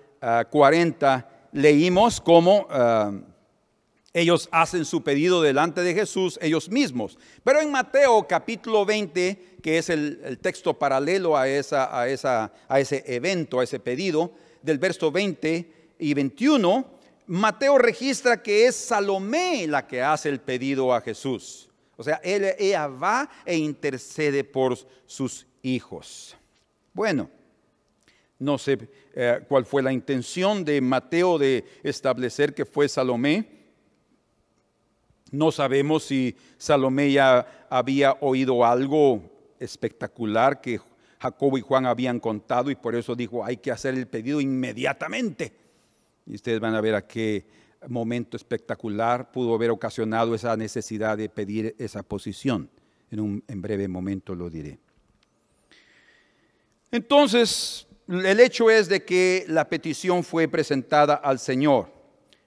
40 leímos cómo ellos hacen su pedido delante de Jesús ellos mismos. Pero en Mateo capítulo 20, que es el texto paralelo a ese evento, a ese pedido, del verso 20 y 21, Mateo registra que es Salomé la que hace el pedido a Jesús. O sea, ella va e intercede por sus hijos. Bueno, no sé cuál fue la intención de Mateo de establecer que fue Salomé. No sabemos si Salomé ya había oído algo espectacular que Jacobo y Juan habían contado y por eso dijo, hay que hacer el pedido inmediatamente. Y ustedes van a ver a qué momento espectacular pudo haber ocasionado esa necesidad de pedir esa posición. En breve momento lo diré. Entonces, el hecho es de que la petición fue presentada al Señor.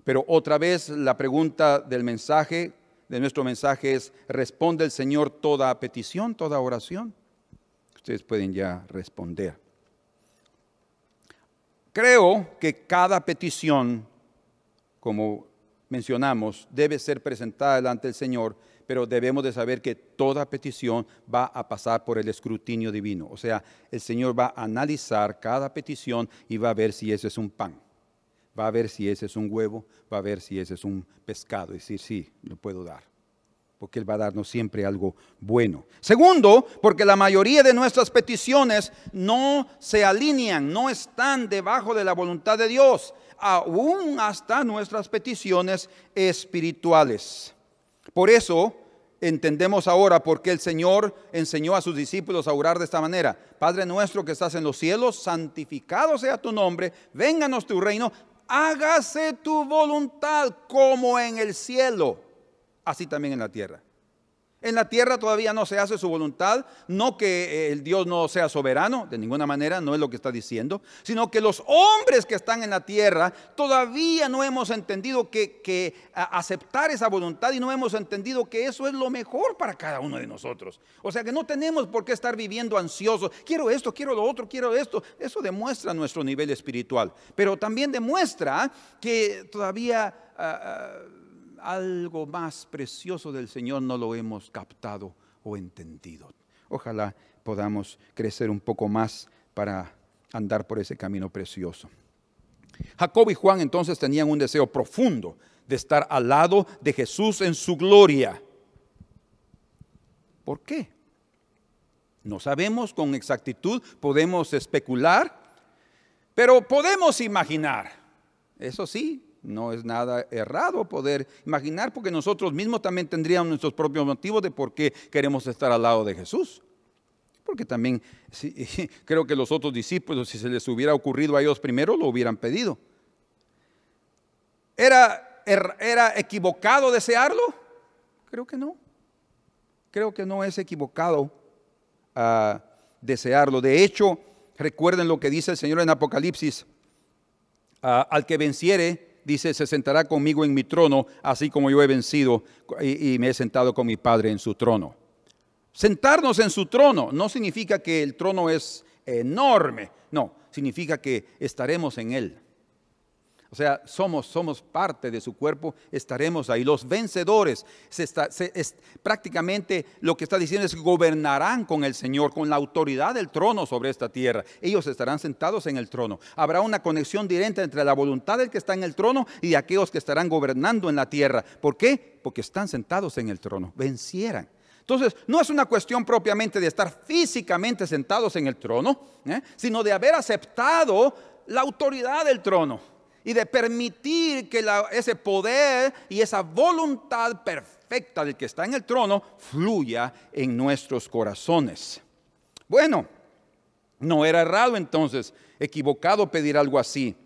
Pero otra vez la pregunta del mensaje, de nuestro mensaje es, ¿responde el Señor toda petición, toda oración? Ustedes pueden ya responder. Creo que cada petición, como mencionamos, debe ser presentada delante del Señor, pero debemos de saber que toda petición va a pasar por el escrutinio divino. O sea, el Señor va a analizar cada petición y va a ver si ese es un pan, va a ver si ese es un huevo, va a ver si ese es un pescado, y decir, sí, lo puedo dar, porque Él va a darnos siempre algo bueno. Segundo, porque la mayoría de nuestras peticiones no se alinean, no están debajo de la voluntad de Dios, aún hasta nuestras peticiones espirituales. Por eso entendemos ahora por qué el Señor enseñó a sus discípulos a orar de esta manera. Padre nuestro que estás en los cielos, santificado sea tu nombre, vénganos tu reino, hágase tu voluntad como en el cielo, así también en la tierra. En la tierra todavía no se hace su voluntad, no que el Dios no sea soberano, de ninguna manera, no es lo que está diciendo, sino que los hombres que están en la tierra todavía no hemos entendido que aceptar esa voluntad, y no hemos entendido que eso es lo mejor para cada uno de nosotros. O sea que no tenemos por qué estar viviendo ansiosos, quiero esto, quiero lo otro, quiero esto. Eso demuestra nuestro nivel espiritual, pero también demuestra que todavía algo más precioso del Señor no lo hemos captado o entendido. Ojalá podamos crecer un poco más para andar por ese camino precioso. Jacob y Juan entonces tenían un deseo profundo de estar al lado de Jesús en su gloria. ¿Por qué? No sabemos con exactitud, podemos especular, pero podemos imaginar. Eso sí, no es nada errado poder imaginar, porque nosotros mismos también tendríamos nuestros propios motivos de por qué queremos estar al lado de Jesús. Porque también creo que los otros discípulos, si se les hubiera ocurrido a ellos primero, lo hubieran pedido. ¿Era equivocado desearlo? Creo que no. Creo que no es equivocado desearlo. De hecho, recuerden lo que dice el Señor en Apocalipsis. Al que venciere, dice, se sentará conmigo en mi trono, así como yo he vencido y me he sentado con mi Padre en su trono. Sentarnos en su trono no significa que el trono es enorme, no, significa que estaremos en él. O sea, somos parte de su cuerpo, estaremos ahí. Los vencedores, prácticamente lo que está diciendo es que gobernarán con el Señor, con la autoridad del trono sobre esta tierra. Ellos estarán sentados en el trono. Habrá una conexión directa entre la voluntad del que está en el trono y de aquellos que estarán gobernando en la tierra. ¿Por qué? Porque están sentados en el trono, vencieran. Entonces, no es una cuestión propiamente de estar físicamente sentados en el trono, sino de haber aceptado la autoridad del trono. Y de permitir que ese poder y esa voluntad perfecta del que está en el trono fluya en nuestros corazones. Bueno, no era errado entonces, equivocado pedir algo así,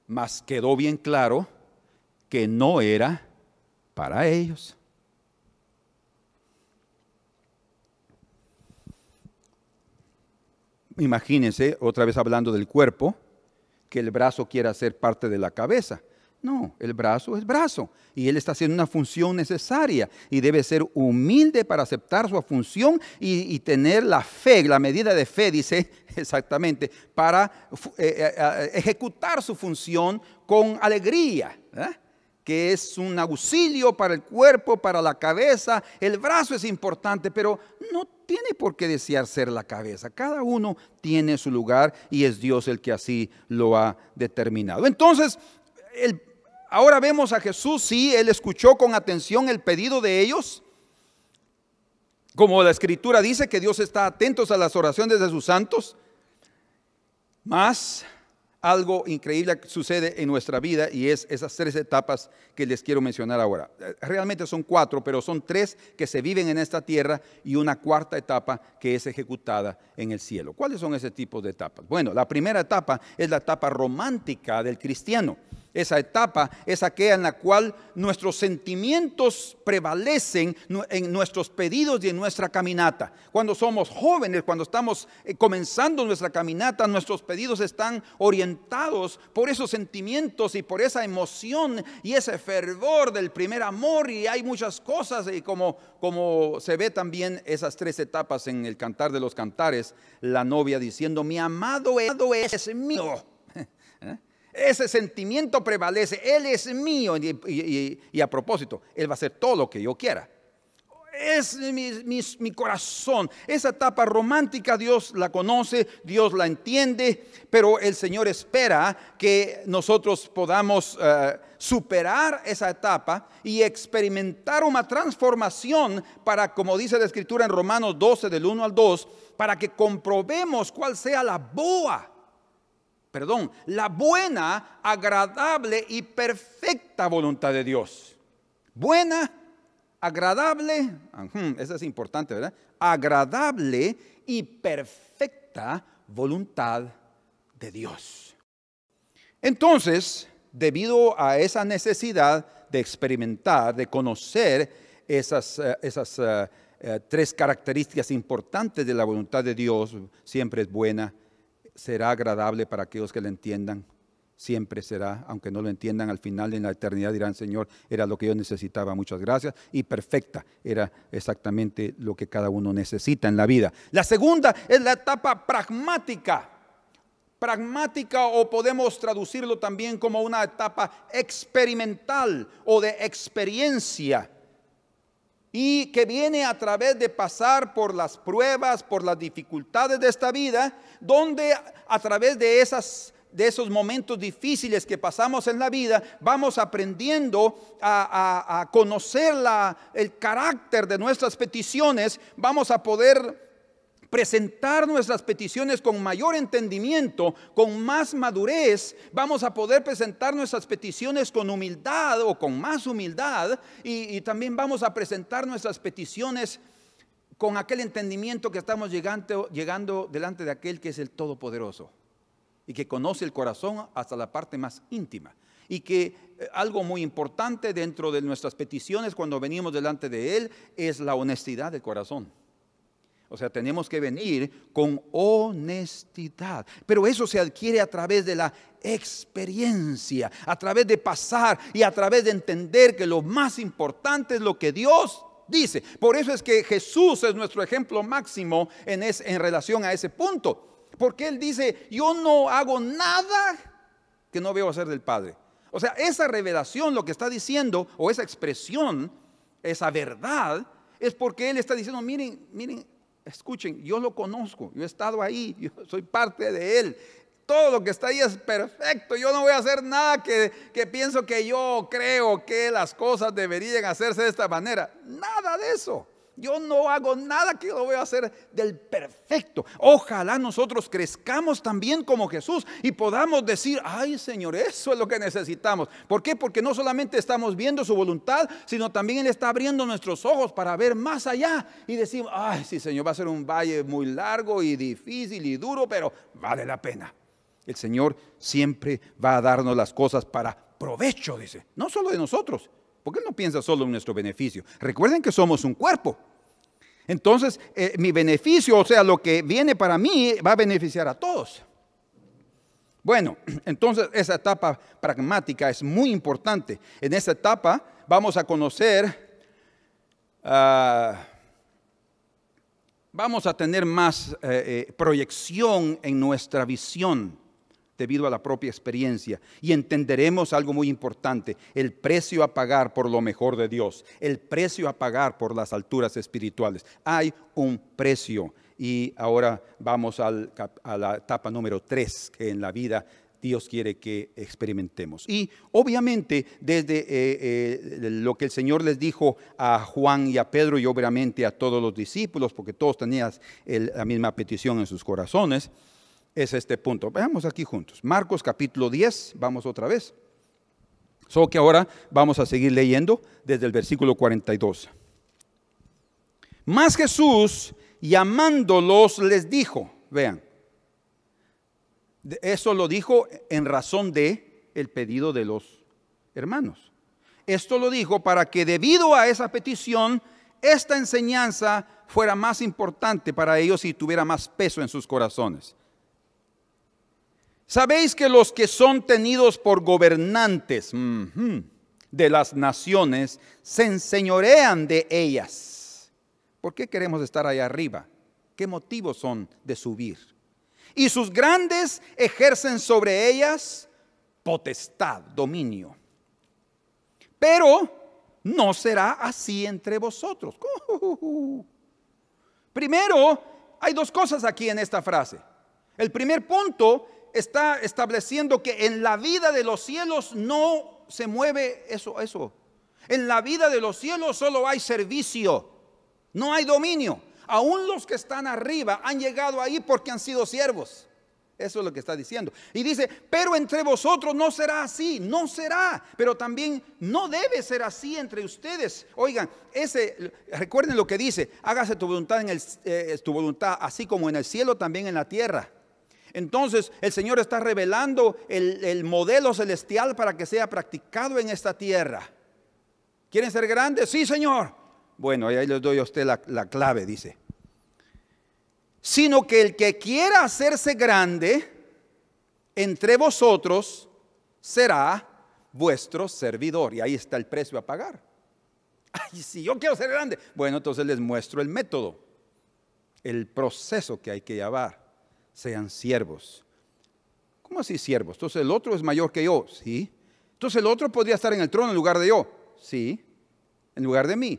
mas quedó bien claro que no era para ellos. Imagínense, otra vez hablando del cuerpo, que el brazo quiera ser parte de la cabeza. No, el brazo es brazo y él está haciendo una función necesaria y debe ser humilde para aceptar su función y tener la fe, la medida de fe, dice exactamente, para ejecutar su función con alegría, que es un auxilio para el cuerpo, para la cabeza. El brazo es importante, pero no tiene por qué desear ser la cabeza. Cada uno tiene su lugar y es Dios el que así lo ha determinado. Entonces, ahora vemos a Jesús, sí, Él escuchó con atención el pedido de ellos. Como la Escritura dice que Dios está atento a las oraciones de sus santos. Mas algo increíble sucede en nuestra vida y es esas 3 etapas que les quiero mencionar ahora. Realmente son 4, pero son 3 que se viven en esta tierra y una 4ª etapa que es ejecutada en el cielo. ¿Cuáles son ese tipo de etapas? Bueno, la primera etapa es la etapa romántica del cristiano. Esa etapa es aquella en la cual nuestros sentimientos prevalecen en nuestros pedidos y en nuestra caminata. Cuando somos jóvenes, cuando estamos comenzando nuestra caminata, nuestros pedidos están orientados por esos sentimientos y por esa emoción y ese fervor del primer amor, y hay muchas cosas, y como se ve también esas 3 etapas en el Cantar de los Cantares, la novia diciendo, mi amado es mío. Ese sentimiento prevalece, Él es mío, y a propósito, Él va a hacer todo lo que yo quiera. Es mi corazón. Esa etapa romántica Dios la conoce, Dios la entiende, pero el Señor espera que nosotros podamos superar esa etapa y experimentar una transformación para, como dice la Escritura en Romanos 12 del 1 al 2, para que comprobemos cuál sea la buena, agradable y perfecta voluntad de Dios. Buena, agradable, eso es importante, ¿verdad? Agradable y perfecta voluntad de Dios. Entonces, debido a esa necesidad de experimentar, de conocer esas tres características importantes de la voluntad de Dios. Siempre es buena, será agradable para aquellos que la entiendan. Siempre será, aunque no lo entiendan, al final en la eternidad dirán: Señor, era lo que yo necesitaba, muchas gracias. Y perfecta, era exactamente lo que cada uno necesita en la vida. La segunda es la etapa pragmática. Pragmática, o podemos traducirlo también como una etapa experimental o de experiencia. Y que viene a través de pasar por las pruebas, por las dificultades de esta vida, donde a través de esos momentos difíciles que pasamos en la vida, vamos aprendiendo a conocer el carácter de nuestras peticiones. Vamos a poder presentar nuestras peticiones con mayor entendimiento, con más madurez. Vamos a poder presentar nuestras peticiones con humildad o con más humildad, y también vamos a presentar nuestras peticiones con aquel entendimiento que estamos llegando delante de aquel que es el Todopoderoso y que conoce el corazón hasta la parte más íntima. Y que algo muy importante dentro de nuestras peticiones cuando venimos delante de Él es la honestidad del corazón. O sea, tenemos que venir con honestidad. Pero eso se adquiere a través de la experiencia, a través de pasar y a través de entender que lo más importante es lo que Dios dice. Por eso es que Jesús es nuestro ejemplo máximo en relación a ese punto. Porque Él dice: yo no hago nada que no veo hacer del Padre. O sea, esa revelación, lo que está diciendo, o esa expresión, esa verdad, es porque Él está diciendo: miren, escuchen, yo lo conozco, yo he estado ahí, yo soy parte de Él. Todo lo que está ahí es perfecto. Yo no voy a hacer nada que pienso que yo creo que las cosas deberían hacerse de esta manera. Nada de eso. Yo no hago nada que lo voy a hacer del perfecto. Ojalá nosotros crezcamos también como Jesús y podamos decir: ay, Señor, eso es lo que necesitamos. ¿Por qué? Porque no solamente estamos viendo su voluntad, sino también Él está abriendo nuestros ojos para ver más allá y decir: ay, sí, Señor, va a ser un valle muy largo y difícil y duro, pero vale la pena. El Señor siempre va a darnos las cosas para provecho, dice, no solo de nosotros, porque Él no piensa solo en nuestro beneficio. Recuerden que somos un cuerpo. Entonces, mi beneficio, o sea, lo que viene para mí, va a beneficiar a todos. Bueno, entonces esa etapa pragmática es muy importante. En esa etapa vamos a conocer, vamos a tener más proyección en nuestra visión debido a la propia experiencia, y entenderemos algo muy importante: el precio a pagar por lo mejor de Dios, el precio a pagar por las alturas espirituales. Hay un precio. Y ahora vamos a la etapa número 3, que en la vida Dios quiere que experimentemos. Y obviamente desde lo que el Señor les dijo a Juan y a Pedro, y obviamente a todos los discípulos, porque todos tenían la misma petición en sus corazones, es este punto. Veamos aquí juntos. Marcos capítulo 10, vamos otra vez. Solo que ahora vamos a seguir leyendo desde el versículo 42. Mas Jesús, llamándolos, les dijo, vean, eso lo dijo en razón de el pedido de los hermanos. Esto lo dijo para que debido a esa petición, esta enseñanza fuera más importante para ellos y tuviera más peso en sus corazones. Sabéis que los que son tenidos por gobernantes de las naciones se enseñorean de ellas. ¿Por qué queremos estar allá arriba? ¿Qué motivos son de subir? Y sus grandes ejercen sobre ellas potestad, dominio. Pero no será así entre vosotros. Primero, hay dos cosas aquí en esta frase. El primer punto está estableciendo que en la vida de los cielos no se mueve eso. En la vida de los cielos solo hay servicio, no hay dominio. Aún los que están arriba han llegado ahí porque han sido siervos. Eso es lo que está diciendo. Y dice, pero entre vosotros no será así, no será. Pero también no debe ser así entre ustedes. Oigan, recuerden lo que dice, hágase tu voluntad, tu voluntad así como en el cielo, también en la tierra. Entonces el Señor está revelando el modelo celestial para que sea practicado en esta tierra. ¿Quieren ser grandes? Sí, Señor. Bueno, ahí les doy a usted la clave, dice. Sino que el que quiera hacerse grande entre vosotros será vuestro servidor. Y ahí está el precio a pagar. Ay, si yo quiero ser grande. Bueno, entonces les muestro el método, el proceso que hay que llevar. Sean siervos. ¿Cómo así siervos? Entonces el otro es mayor que yo. Sí. Entonces el otro podría estar en el trono en lugar de yo. Sí. En lugar de mí.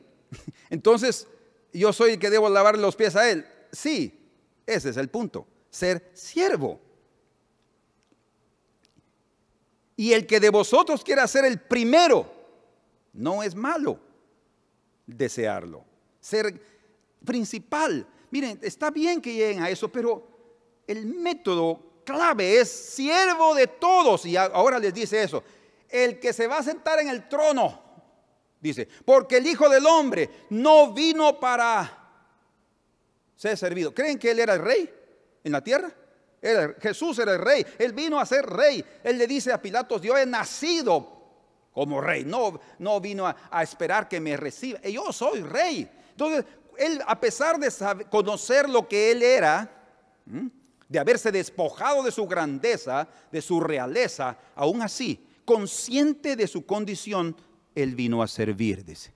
Entonces yo soy el que debo lavar los pies a él. Sí. Ese es el punto. Ser siervo. Y el que de vosotros quiera ser el primero, no es malo desearlo. Ser principal. Miren, está bien que lleguen a eso, pero el método clave es siervo de todos. Y ahora les dice eso. El que se va a sentar en el trono, dice, porque el Hijo del Hombre no vino para ser servido. ¿Creen que Él era el rey en la tierra? Jesús era el rey. Él vino a ser rey. Él le dice a Pilatos, yo he nacido como rey. No vino a esperar que me reciba. Yo soy rey. Entonces, Él, a pesar de conocer lo que Él era, de haberse despojado de su grandeza, de su realeza, aún así, consciente de su condición, Él vino a servir, dice.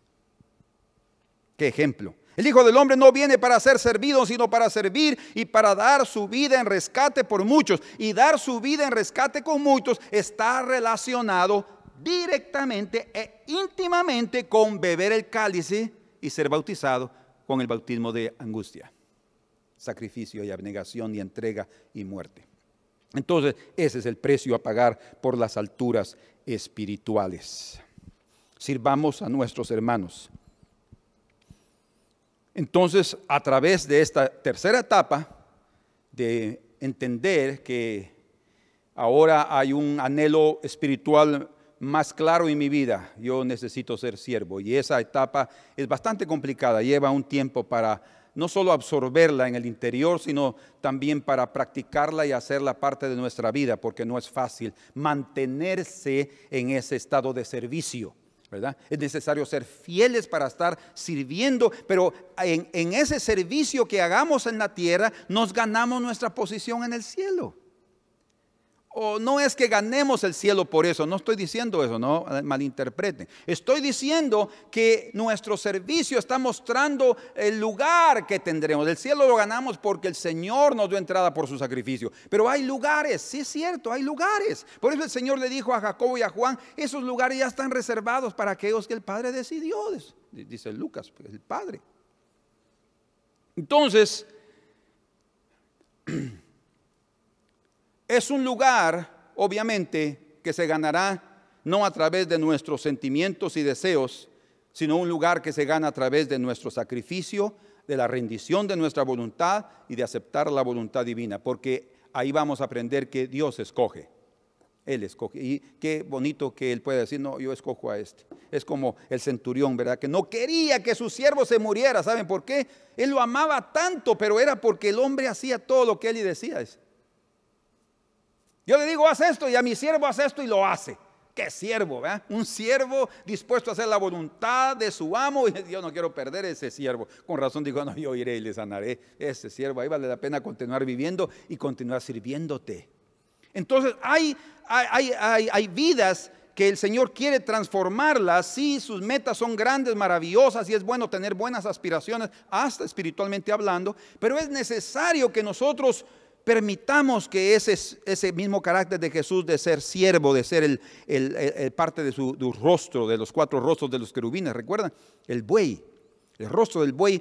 ¿Qué ejemplo? El Hijo del Hombre no viene para ser servido, sino para servir y para dar su vida en rescate por muchos. Y dar su vida en rescate con muchos está relacionado directamente e íntimamente con beber el cálice y ser bautizado con el bautismo de angustia, sacrificio y abnegación y entrega y muerte. Entonces, ese es el precio a pagar por las alturas espirituales. Sirvamos a nuestros hermanos. Entonces, a través de esta tercera etapa, de entender que ahora hay un anhelo espiritual más claro en mi vida, yo necesito ser siervo. Y esa etapa es bastante complicada, lleva un tiempo para no solo absorberla en el interior, sino también para practicarla y hacerla parte de nuestra vida, porque no es fácil mantenerse en ese estado de servicio. ¿Verdad? Es necesario ser fieles para estar sirviendo, pero en ese servicio que hagamos en la tierra, nos ganamos nuestra posición en el cielo. O no es que ganemos el cielo por eso, no estoy diciendo eso, no malinterpreten. Estoy diciendo que nuestro servicio está mostrando el lugar que tendremos. El cielo lo ganamos porque el Señor nos dio entrada por su sacrificio. Pero hay lugares, sí es cierto, hay lugares. Por eso el Señor le dijo a Jacobo y a Juan, esos lugares ya están reservados para aquellos que el Padre decidió, dice Lucas, el Padre. Entonces, es un lugar, obviamente, que se ganará no a través de nuestros sentimientos y deseos, sino un lugar que se gana a través de nuestro sacrificio, de la rendición de nuestra voluntad y de aceptar la voluntad divina, porque ahí vamos a aprender que Dios escoge. Él escoge. Y qué bonito que Él puede decir, no, yo escojo a este. Es como el centurión, ¿verdad? Que no quería que su siervo se muriera. ¿Saben por qué? Él lo amaba tanto, pero era porque el hombre hacía todo lo que Él le decía. Yo le digo, haz esto, y a mi siervo haz esto, y lo hace. ¿Qué siervo? ¿verdad? Un siervo dispuesto a hacer la voluntad de su amo. Y yo no quiero perder ese siervo. Con razón digo, no, yo iré y le sanaré. Ese siervo, ahí vale la pena continuar viviendo y continuar sirviéndote. Entonces hay vidas que el Señor quiere transformarlas. Sí, sus metas son grandes, maravillosas, y es bueno tener buenas aspiraciones, hasta espiritualmente hablando. Pero es necesario que nosotros permitamos que ese mismo carácter de Jesús, de ser siervo, de ser el parte de su rostro, de los 4 rostros de los querubines, ¿recuerdan? El buey, el rostro del buey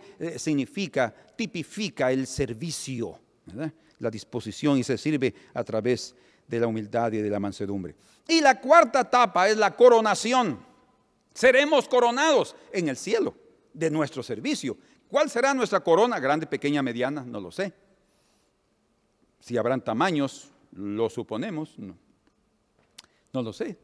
tipifica el servicio, ¿verdad? La disposición, y se sirve a través de la humildad y de la mansedumbre. Y la cuarta etapa es la coronación. Seremos coronados en el cielo de nuestro servicio. ¿Cuál será nuestra corona? Grande, pequeña, mediana, no lo sé. Si habrán tamaños, lo suponemos, no lo sé.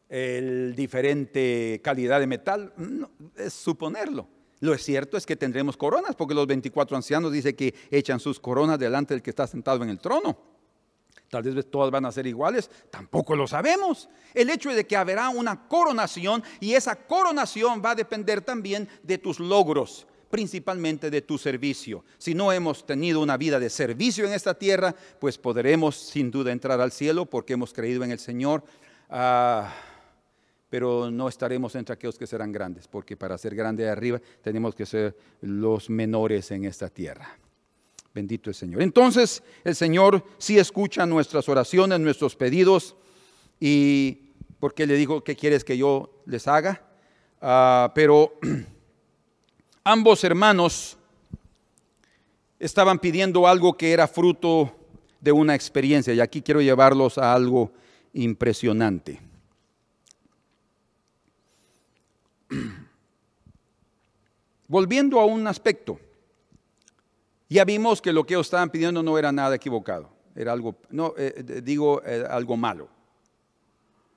El diferente calidad de metal, no, es suponerlo. Lo cierto es que tendremos coronas, porque los 24 ancianos dice que echan sus coronas delante del que está sentado en el trono. Tal vez todas van a ser iguales, tampoco lo sabemos. El hecho es de que habrá una coronación y esa coronación va a depender también de tus logros, principalmente de tu servicio. Si no hemos tenido una vida de servicio en esta tierra, pues podremos sin duda entrar al cielo porque hemos creído en el Señor, pero no estaremos entre aquellos que serán grandes, porque para ser grandes arriba tenemos que ser los menores en esta tierra. Bendito el Señor. Entonces el Señor sí escucha nuestras oraciones, nuestros pedidos. Y porque le digo, ¿qué quieres que yo les haga? Pero ambos hermanos estaban pidiendo algo que era fruto de una experiencia. Y aquí quiero llevarlos a algo impresionante. Volviendo a un aspecto. Ya vimos que lo que ellos estaban pidiendo no era nada equivocado, era algo, algo malo.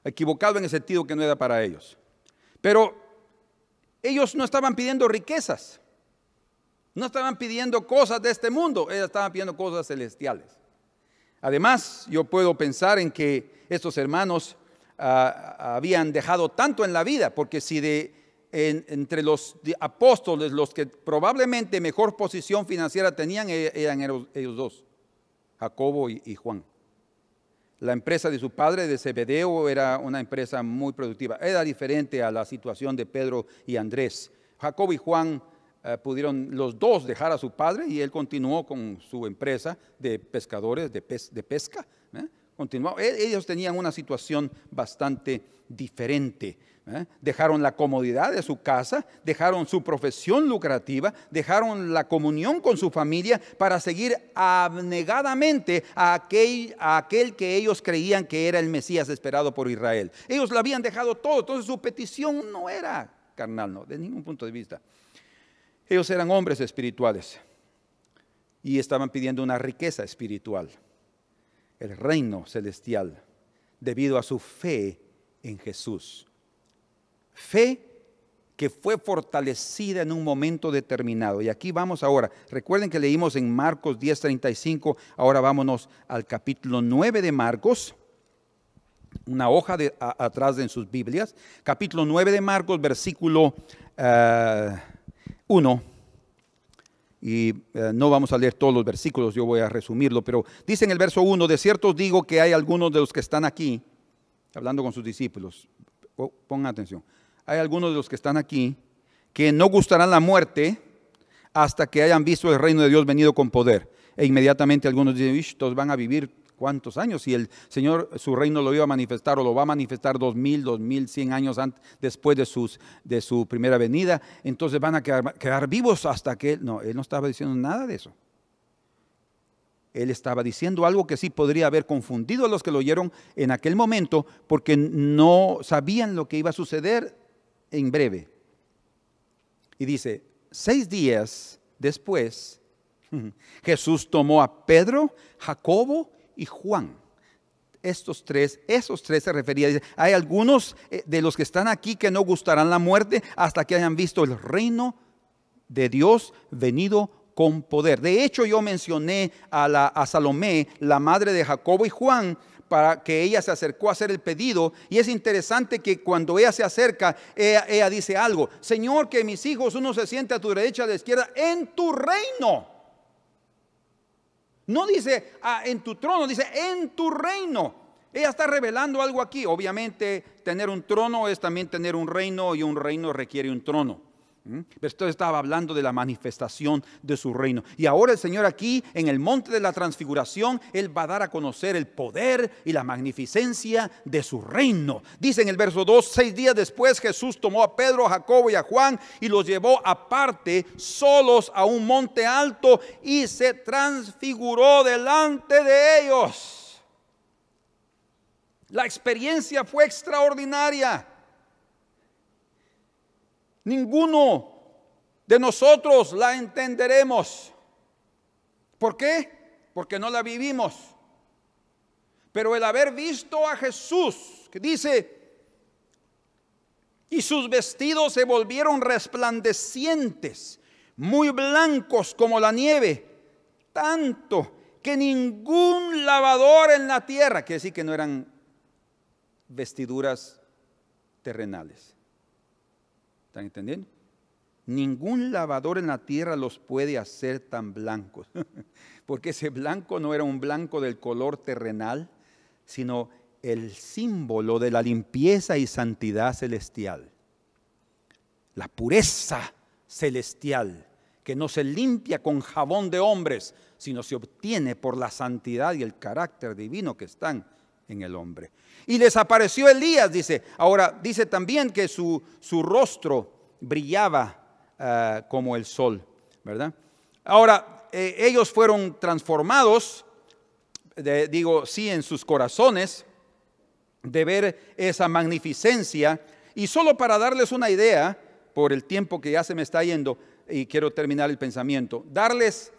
Equivocado en el sentido que no era para ellos. Pero ellos no estaban pidiendo riquezas, no estaban pidiendo cosas de este mundo, ellos estaban pidiendo cosas celestiales. Además, yo puedo pensar en que estos hermanos habían dejado tanto en la vida, porque si entre los apóstoles, los que probablemente mejor posición financiera tenían, eran ellos dos, Jacobo y Juan. La empresa de su padre, de Zebedeo, era una empresa muy productiva. Era diferente a la situación de Pedro y Andrés. Jacobo y Juan pudieron los dos dejar a su padre y él continuó con su empresa de pescadores, de pesca. Continuó. Ellos tenían una situación bastante diferente. Dejaron la comodidad de su casa, dejaron su profesión lucrativa, dejaron la comunión con su familia para seguir abnegadamente a aquel que ellos creían que era el Mesías esperado por Israel. Ellos lo habían dejado todo, entonces su petición no era carnal, no, de ningún punto de vista. Ellos eran hombres espirituales y estaban pidiendo una riqueza espiritual, el reino celestial, debido a su fe en Jesús. Fe que fue fortalecida en un momento determinado. Y aquí vamos ahora. Recuerden que leímos en Marcos 10:35. Ahora vámonos al capítulo 9 de Marcos. Una hoja atrás en sus Biblias. Capítulo 9 de Marcos, versículo 1. Y no vamos a leer todos los versículos, yo voy a resumirlo. Pero dice en el verso 1, de cierto os digo que hay algunos de los que están aquí, hablando con sus discípulos. Pongan atención. Hay algunos de los que están aquí que no gustarán la muerte hasta que hayan visto el reino de Dios venido con poder. E inmediatamente algunos dicen, estos van a vivir ¿cuántos años? Si el Señor su reino lo iba a manifestar o lo va a manifestar 2100 años después de su primera venida, entonces van a quedar vivos hasta que Él no estaba diciendo nada de eso. Él estaba diciendo algo que sí podría haber confundido a los que lo oyeron en aquel momento, porque no sabían lo que iba a suceder en breve. Y dice, 6 días después, Jesús tomó a Pedro, Jacobo y Juan. Esos tres se refería, dice, hay algunos de los que están aquí que no gustarán la muerte hasta que hayan visto el reino de Dios venido con poder. De hecho, yo mencioné a Salomé, la madre de Jacobo y Juan, para que ella se acercó a hacer el pedido. Y es interesante que cuando ella se acerca, ella dice algo: Señor, que mis hijos uno se siente a tu derecha, a la izquierda, en tu reino. No dice en tu trono, dice en tu reino. Ella está revelando algo aquí. Obviamente tener un trono es también tener un reino, y un reino requiere un trono. Pero esto estaba hablando de la manifestación de su reino. Y ahora el Señor aquí en el monte de la transfiguración, Él va a dar a conocer el poder y la magnificencia de su reino. Dice en el verso 2, 6 días después Jesús tomó a Pedro, a Jacobo y a Juan y los llevó aparte solos a un monte alto y se transfiguró delante de ellos. La experiencia fue extraordinaria. Ninguno de nosotros la entenderemos. ¿Por qué? Porque no la vivimos. Pero el haber visto a Jesús, que dice, y sus vestidos se volvieron resplandecientes, muy blancos como la nieve, tanto que ningún lavador en la tierra, quiere decir que no eran vestiduras terrenales. ¿Están entendiendo? Ningún lavador en la tierra los puede hacer tan blancos, porque ese blanco no era un blanco del color terrenal, sino el símbolo de la limpieza y santidad celestial. La pureza celestial, que no se limpia con jabón de hombres, sino se obtiene por la santidad y el carácter divino que están en el hombre. Y les apareció Elías, dice. Ahora, dice también que su rostro brillaba como el sol, ¿verdad? Ahora, ellos fueron transformados, en sus corazones, de ver esa magnificencia. Y solo para darles una idea, por el tiempo que ya se me está yendo, y quiero terminar el pensamiento, darles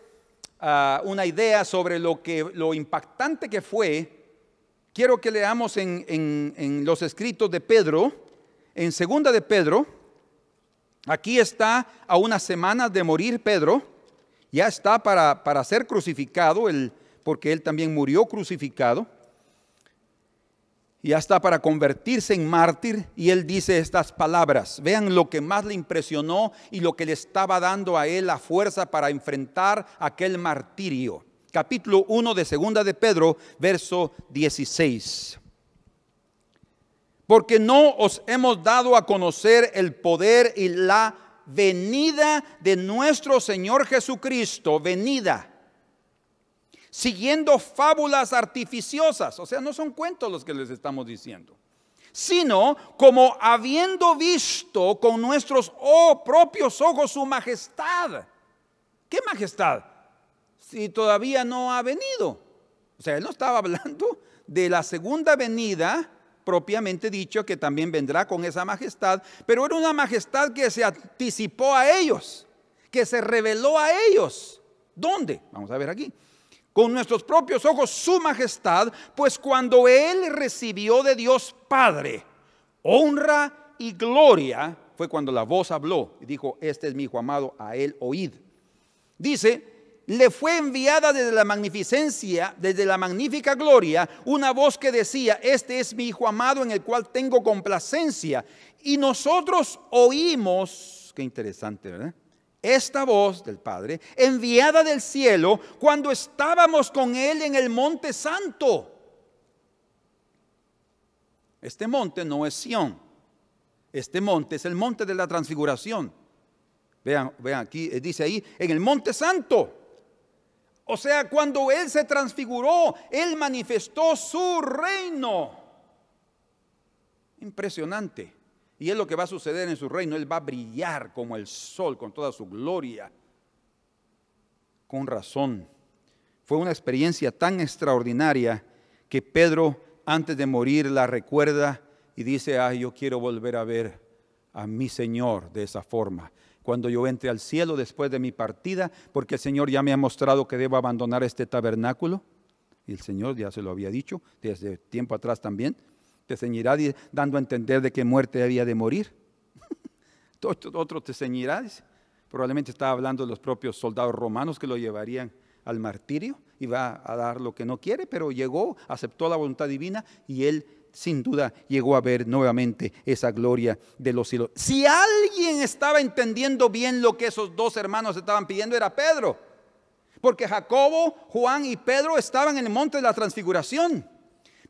una idea sobre lo impactante que fue. Quiero que leamos en los escritos de Pedro, en segunda de Pedro. Aquí está a unas semanas de morir Pedro, ya está para ser crucificado, porque él también murió crucificado. Ya está para convertirse en mártir, y él dice estas palabras. Vean lo que más le impresionó y lo que le estaba dando a él la fuerza para enfrentar aquel martirio. Capítulo 1 de segunda de Pedro, verso 16. Porque no os hemos dado a conocer el poder y la venida de nuestro Señor Jesucristo, venida, siguiendo fábulas artificiosas. O sea, no son cuentos los que les estamos diciendo, sino como habiendo visto con nuestros propios ojos su majestad. ¿Qué majestad? Si todavía no ha venido. O sea, él no estaba hablando de la segunda venida propiamente dicho, que también vendrá con esa majestad, pero era una majestad que se anticipó a ellos, que se reveló a ellos. ¿Dónde? Vamos a ver aquí. Con nuestros propios ojos su majestad, pues cuando él recibió de Dios Padre honra y gloria, fue cuando la voz habló y dijo: este es mi hijo amado, a él oíd. Dice: le fue enviada desde la magnificencia, desde la magnífica gloria, una voz que decía: este es mi hijo amado en el cual tengo complacencia. Y nosotros oímos, qué interesante, ¿verdad?, esta voz del Padre, enviada del cielo, cuando estábamos con él en el monte santo. Este monte no es Sión, este monte es el monte de la transfiguración. Vean aquí, dice ahí, en el monte santo. O sea, cuando él se transfiguró, él manifestó su reino. Impresionante. Y es lo que va a suceder en su reino. Él va a brillar como el sol con toda su gloria. Con razón. Fue una experiencia tan extraordinaria que Pedro, antes de morir, la recuerda y dice: ay, yo quiero volver a ver a mi Señor de esa forma. Cuando yo entre al cielo después de mi partida, porque el Señor ya me ha mostrado que debo abandonar este tabernáculo. Y el Señor ya se lo había dicho desde tiempo atrás también. Te ceñirá dando a entender de qué muerte había de morir. Otro te ceñirá, dice. Probablemente estaba hablando de los propios soldados romanos que lo llevarían al martirio. Y va a dar lo que no quiere, pero llegó, aceptó la voluntad divina y él sin duda llegó a ver nuevamente esa gloria de los cielos. Si alguien estaba entendiendo bien lo que esos dos hermanos estaban pidiendo, era Pedro. Porque Jacobo, Juan y Pedro estaban en el monte de la transfiguración.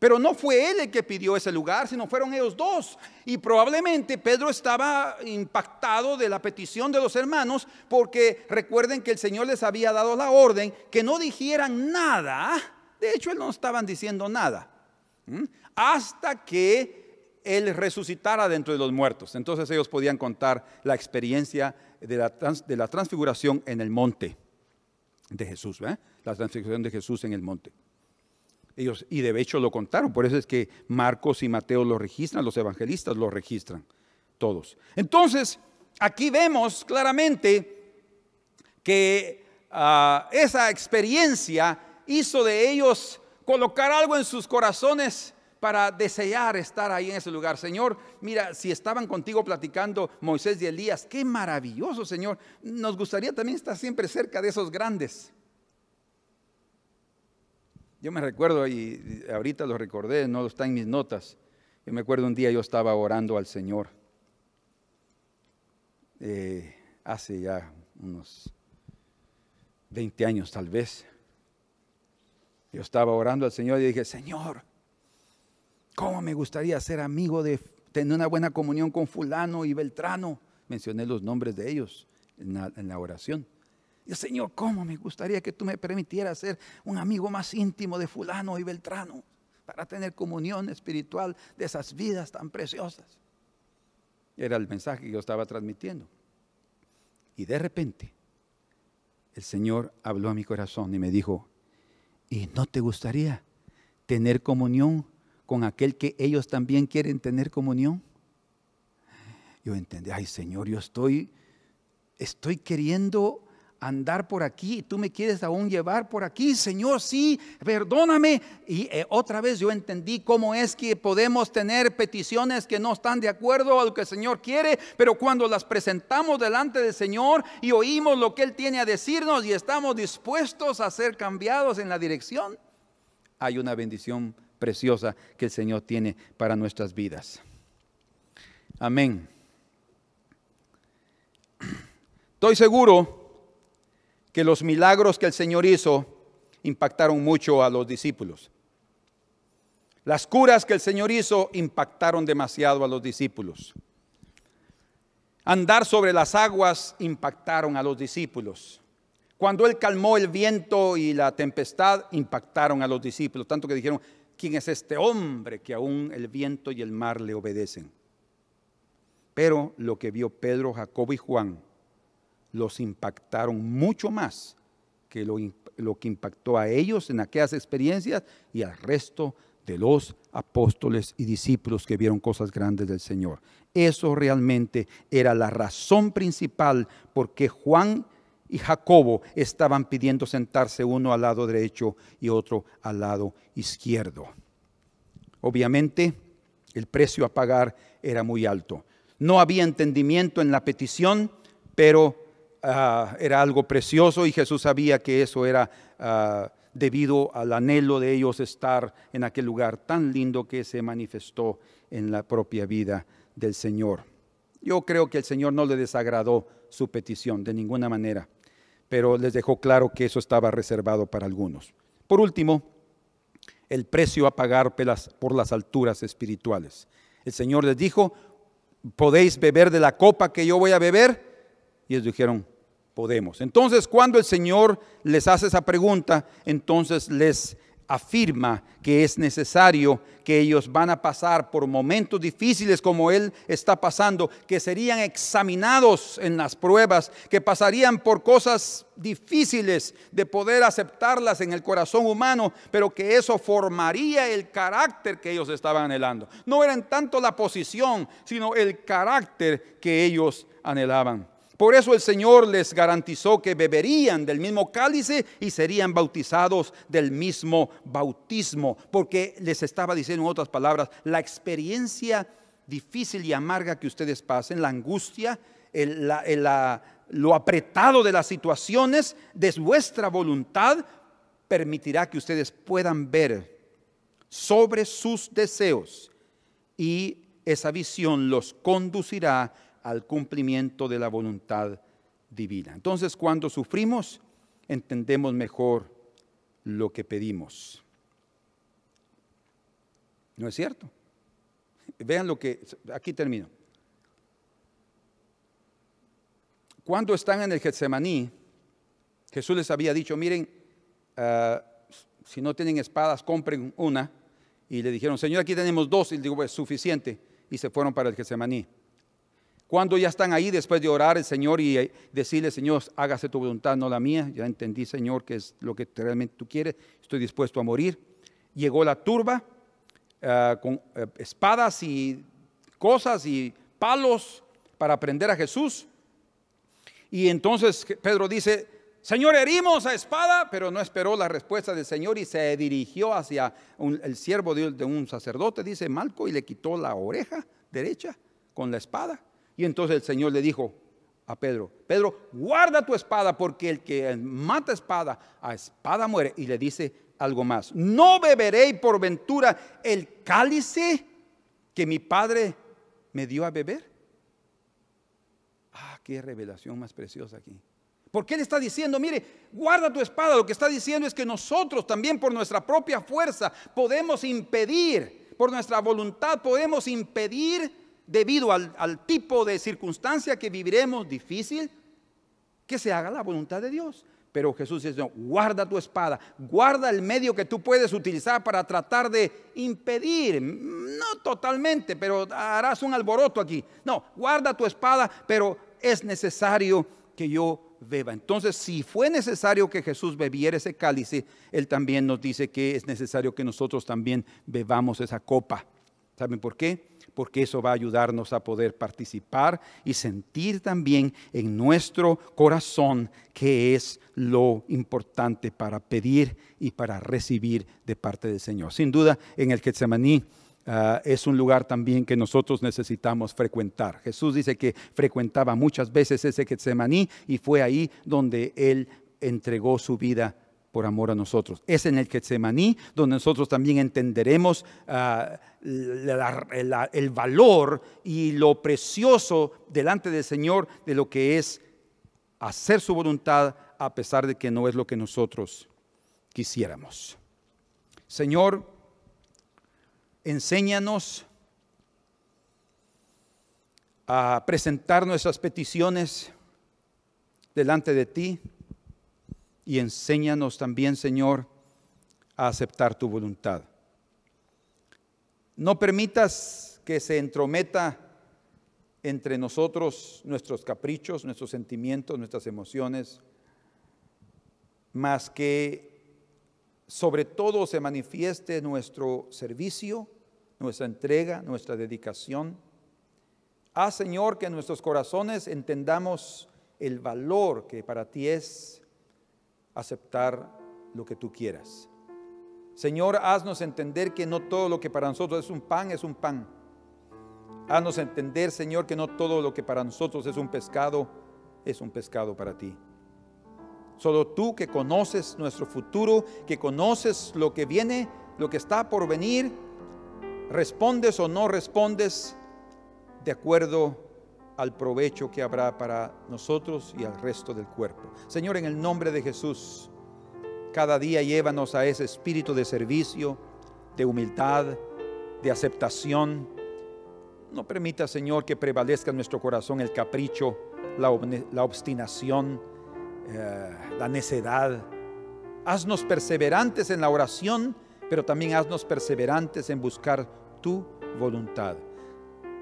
Pero no fue él el que pidió ese lugar, sino fueron ellos dos. Y probablemente Pedro estaba impactado de la petición de los hermanos, porque recuerden que el Señor les había dado la orden que no dijeran nada. De hecho, él no estaban diciendo nada, hasta que él resucitara dentro de los muertos. Entonces ellos podían contar la experiencia de la transfiguración en el monte de Jesús, la transfiguración de Jesús en el monte. Ellos, y de hecho lo contaron, por eso es que Marcos y Mateo lo registran, los evangelistas lo registran, todos. Entonces, aquí vemos claramente que esa experiencia hizo de ellos colocar algo en sus corazones para desear estar ahí en ese lugar. Señor, mira, si estaban contigo platicando Moisés y Elías, qué maravilloso, Señor. Nos gustaría también estar siempre cerca de esos grandes. Yo me recuerdo, y ahorita lo recordé, no está en mis notas. Yo me acuerdo un día yo estaba orando al Señor. Hace ya unos 20 años tal vez. Yo estaba orando al Señor y dije, Señor, ¿cómo me gustaría ser amigo de tener una buena comunión con fulano y Beltrano? Mencioné los nombres de ellos en la oración. Y Señor, ¿cómo me gustaría que tú me permitieras ser un amigo más íntimo de fulano y Beltrano para tener comunión espiritual de esas vidas tan preciosas? Era el mensaje que yo estaba transmitiendo. Y de repente, el Señor habló a mi corazón y me dijo, ¿y no te gustaría tener comunión con aquel que ellos también quieren tener comunión? Yo entendí, ay Señor, yo estoy queriendo andar por aquí y tú me quieres aún llevar por aquí. Señor, sí, perdóname. Y otra vez yo entendí cómo es que podemos tener peticiones que no están de acuerdo a lo que el Señor quiere, pero cuando las presentamos delante del Señor y oímos lo que Él tiene a decirnos y estamos dispuestos a ser cambiados en la dirección, hay una bendición preciosa que el Señor tiene para nuestras vidas. Amén. Estoy seguro que los milagros que el Señor hizo impactaron mucho a los discípulos. Las curas que el Señor hizo impactaron demasiado a los discípulos. Andar sobre las aguas impactaron a los discípulos. Cuando Él calmó el viento y la tempestad, impactaron a los discípulos. Tanto que dijeron, ¿quién es este hombre que aún el viento y el mar le obedecen? Pero lo que vio Pedro, Jacobo y Juan los impactaron mucho más que lo que impactó a ellos en aquellas experiencias y al resto de los apóstoles y discípulos que vieron cosas grandes del Señor. Eso realmente era la razón principal por qué Juan y Jacobo estaban pidiendo sentarse uno al lado derecho y otro al lado izquierdo. Obviamente, el precio a pagar era muy alto. No había entendimiento en la petición, pero era algo precioso y Jesús sabía que eso era debido al anhelo de ellos estar en aquel lugar tan lindo que se manifestó en la propia vida del Señor. Yo creo que el Señor no le desagradó su petición de ninguna manera, pero les dejó claro que eso estaba reservado para algunos. Por último, el precio a pagar por las alturas espirituales. El Señor les dijo, ¿podéis beber de la copa que yo voy a beber? Y ellos dijeron, podemos. Entonces, cuando el Señor les hace esa pregunta, entonces les afirma que es necesario, que ellos van a pasar por momentos difíciles como Él está pasando, que serían examinados en las pruebas, que pasarían por cosas difíciles de poder aceptarlas en el corazón humano, pero que eso formaría el carácter que ellos estaban anhelando. No era en tanto la posición, sino el carácter que ellos anhelaban. Por eso el Señor les garantizó que beberían del mismo cálice y serían bautizados del mismo bautismo, porque les estaba diciendo en otras palabras, la experiencia difícil y amarga que ustedes pasen, la angustia, lo apretado de las situaciones, de vuestra voluntad, permitirá que ustedes puedan ver sobre sus deseos y esa visión los conducirá al cumplimiento de la voluntad divina. Entonces, cuando sufrimos, entendemos mejor lo que pedimos. ¿No es cierto? Vean lo que, aquí termino. Cuando están en el Getsemaní, Jesús les había dicho, miren, si no tienen espadas, compren una. Y le dijeron, Señor, aquí tenemos dos. Y le digo, pues suficiente. Y se fueron para el Getsemaní. Cuando ya están ahí después de orar el Señor y decirle, Señor, hágase tu voluntad, no la mía. Ya entendí, Señor, que es lo que realmente tú quieres. Estoy dispuesto a morir. Llegó la turba con espadas y cosas y palos para prender a Jesús. Y entonces Pedro dice, Señor, herimos a espada, pero no esperó la respuesta del Señor y se dirigió hacia el siervo de un sacerdote, dice Malco, y le quitó la oreja derecha con la espada. Y entonces el Señor le dijo a Pedro, Pedro, guarda tu espada, porque el que mata espada, a espada muere. Y le dice, algo más. ¿No beberé por ventura el cálice que mi Padre me dio a beber? Ah, qué revelación más preciosa aquí. Porque Él está diciendo, mire, guarda tu espada. Lo que está diciendo es que nosotros también por nuestra propia fuerza podemos impedir, por nuestra voluntad podemos impedir, debido al tipo de circunstancia que viviremos difícil, que se haga la voluntad de Dios. Pero Jesús dice, no, guarda tu espada, guarda el medio que tú puedes utilizar para tratar de impedir, no totalmente, pero harás un alboroto aquí. No, guarda tu espada, pero es necesario que yo beba. Entonces, si fue necesario que Jesús bebiera ese cálice, Él también nos dice que es necesario que nosotros también bebamos esa copa. ¿Saben por qué? Porque eso va a ayudarnos a poder participar y sentir también en nuestro corazón que es lo importante para pedir y para recibir de parte del Señor. Sin duda, en el Getsemaní es un lugar también que nosotros necesitamos frecuentar. Jesús dice que frecuentaba muchas veces ese Getsemaní y fue ahí donde Él entregó su vida por amor a nosotros. Es en el Getsemaní donde nosotros también entenderemos el valor y lo precioso delante del Señor de lo que es hacer su voluntad a pesar de que no es lo que nosotros quisiéramos. Señor, enséñanos a presentar nuestras peticiones delante de ti y enséñanos también, Señor, a aceptar tu voluntad. No permitas que se entrometa entre nosotros nuestros caprichos, nuestros sentimientos, nuestras emociones, más que sobre todo se manifieste nuestro servicio, nuestra entrega, nuestra dedicación. Haz, Señor, que en nuestros corazones entendamos el valor que para ti es aceptar lo que tú quieras. Señor, haznos entender que no todo lo que para nosotros es un pan, es un pan. Haznos entender, Señor, que no todo lo que para nosotros es un pescado para ti. Solo tú que conoces nuestro futuro, que conoces lo que viene, lo que está por venir, respondes o no respondes de acuerdo al provecho que habrá para nosotros y al resto del cuerpo. Señor, en el nombre de Jesús, cada día llévanos a ese espíritu de servicio, de humildad, de aceptación. No permita, Señor, que prevalezca en nuestro corazón el capricho, la obstinación, la necedad. Haznos perseverantes en la oración, pero también haznos perseverantes en buscar tu voluntad.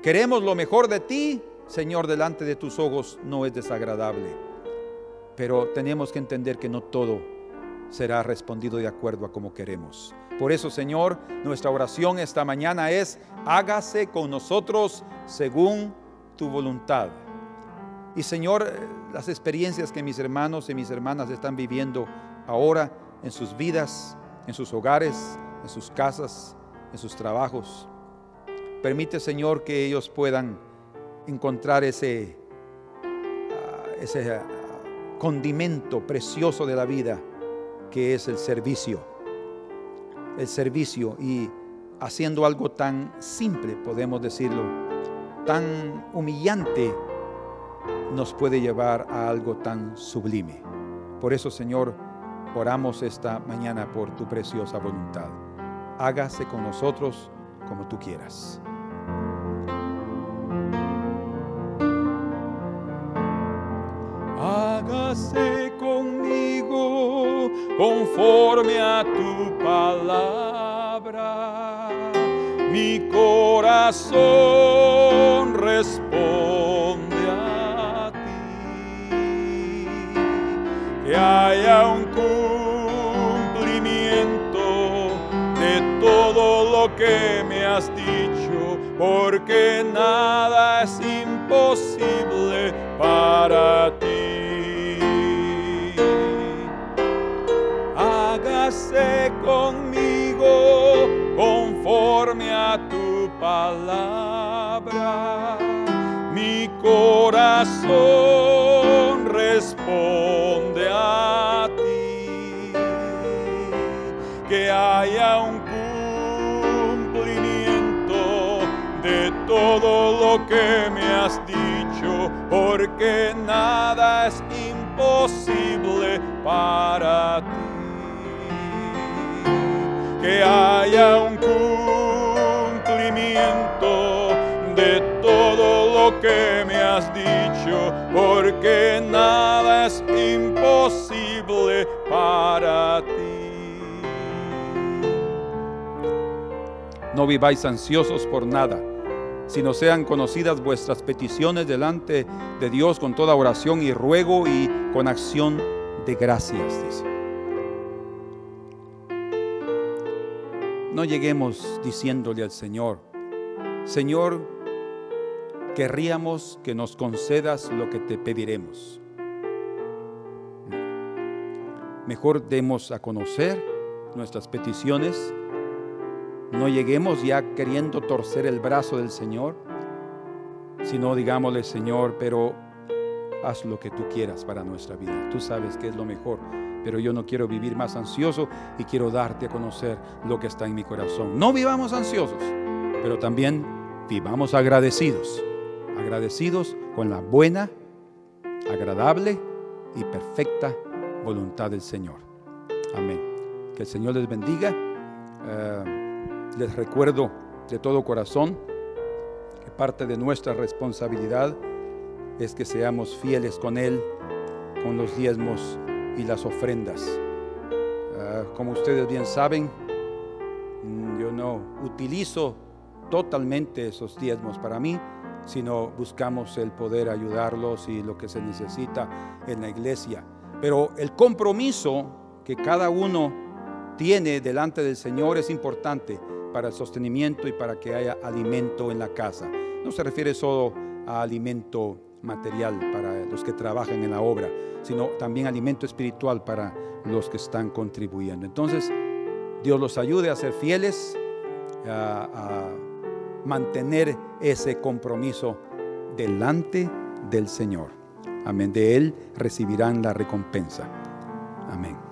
Queremos lo mejor de ti, Señor, delante de tus ojos no es desagradable, pero tenemos que entender que no todo será respondido de acuerdo a como queremos. Por eso, Señor, nuestra oración esta mañana es: hágase con nosotros según tu voluntad. Y Señor, las experiencias que mis hermanos y mis hermanas están viviendo ahora en sus vidas, en sus hogares, en sus casas, en sus trabajos, permite, Señor, que ellos puedan encontrar ese condimento precioso de la vida, que es el servicio. El servicio, y haciendo algo tan simple, podemos decirlo, tan humillante, nos puede llevar a algo tan sublime. Por eso, Señor, oramos esta mañana por tu preciosa voluntad. Hágase con nosotros como tú quieras. Hágase conmigo conforme a tu palabra. Mi corazón responde a ti. Que haya un cumplimiento de todo lo que me has dicho, porque nada es imposible para ti. Hágase conmigo conforme a tu palabra. Mi corazón responde a ti. lo que me has dicho, porque nada es imposible para ti. Que haya un cumplimiento de todo lo que me has dicho, porque nada es imposible para ti. No viváis ansiosos por nada, sino sean conocidas vuestras peticiones delante de Dios con toda oración y ruego y con acción de gracias, dice. No lleguemos diciéndole al Señor: Señor, querríamos que nos concedas lo que te pediremos. Mejor demos a conocer nuestras peticiones. No lleguemos ya queriendo torcer el brazo del Señor, sino digámosle: Señor, pero haz lo que tú quieras para nuestra vida. Tú sabes que es lo mejor, pero yo no quiero vivir más ansioso y quiero darte a conocer lo que está en mi corazón. No vivamos ansiosos, pero también vivamos agradecidos. Agradecidos con la buena, agradable y perfecta voluntad del Señor. Amén. Que el Señor les bendiga. Les recuerdo de todo corazón que parte de nuestra responsabilidad es que seamos fieles con Él, con los diezmos y las ofrendas. Como ustedes bien saben, yo no utilizo totalmente esos diezmos para mí, sino buscamos el poder ayudarlos y lo que se necesita en la iglesia. Pero el compromiso que cada uno tiene delante del Señor es importante para el sostenimiento y para que haya alimento en la casa. No se refiere solo a alimento material para los que trabajan en la obra, sino también alimento espiritual para los que están contribuyendo. Entonces, Dios los ayude a ser fieles, a mantener ese compromiso delante del Señor. Amén. De Él recibirán la recompensa. Amén.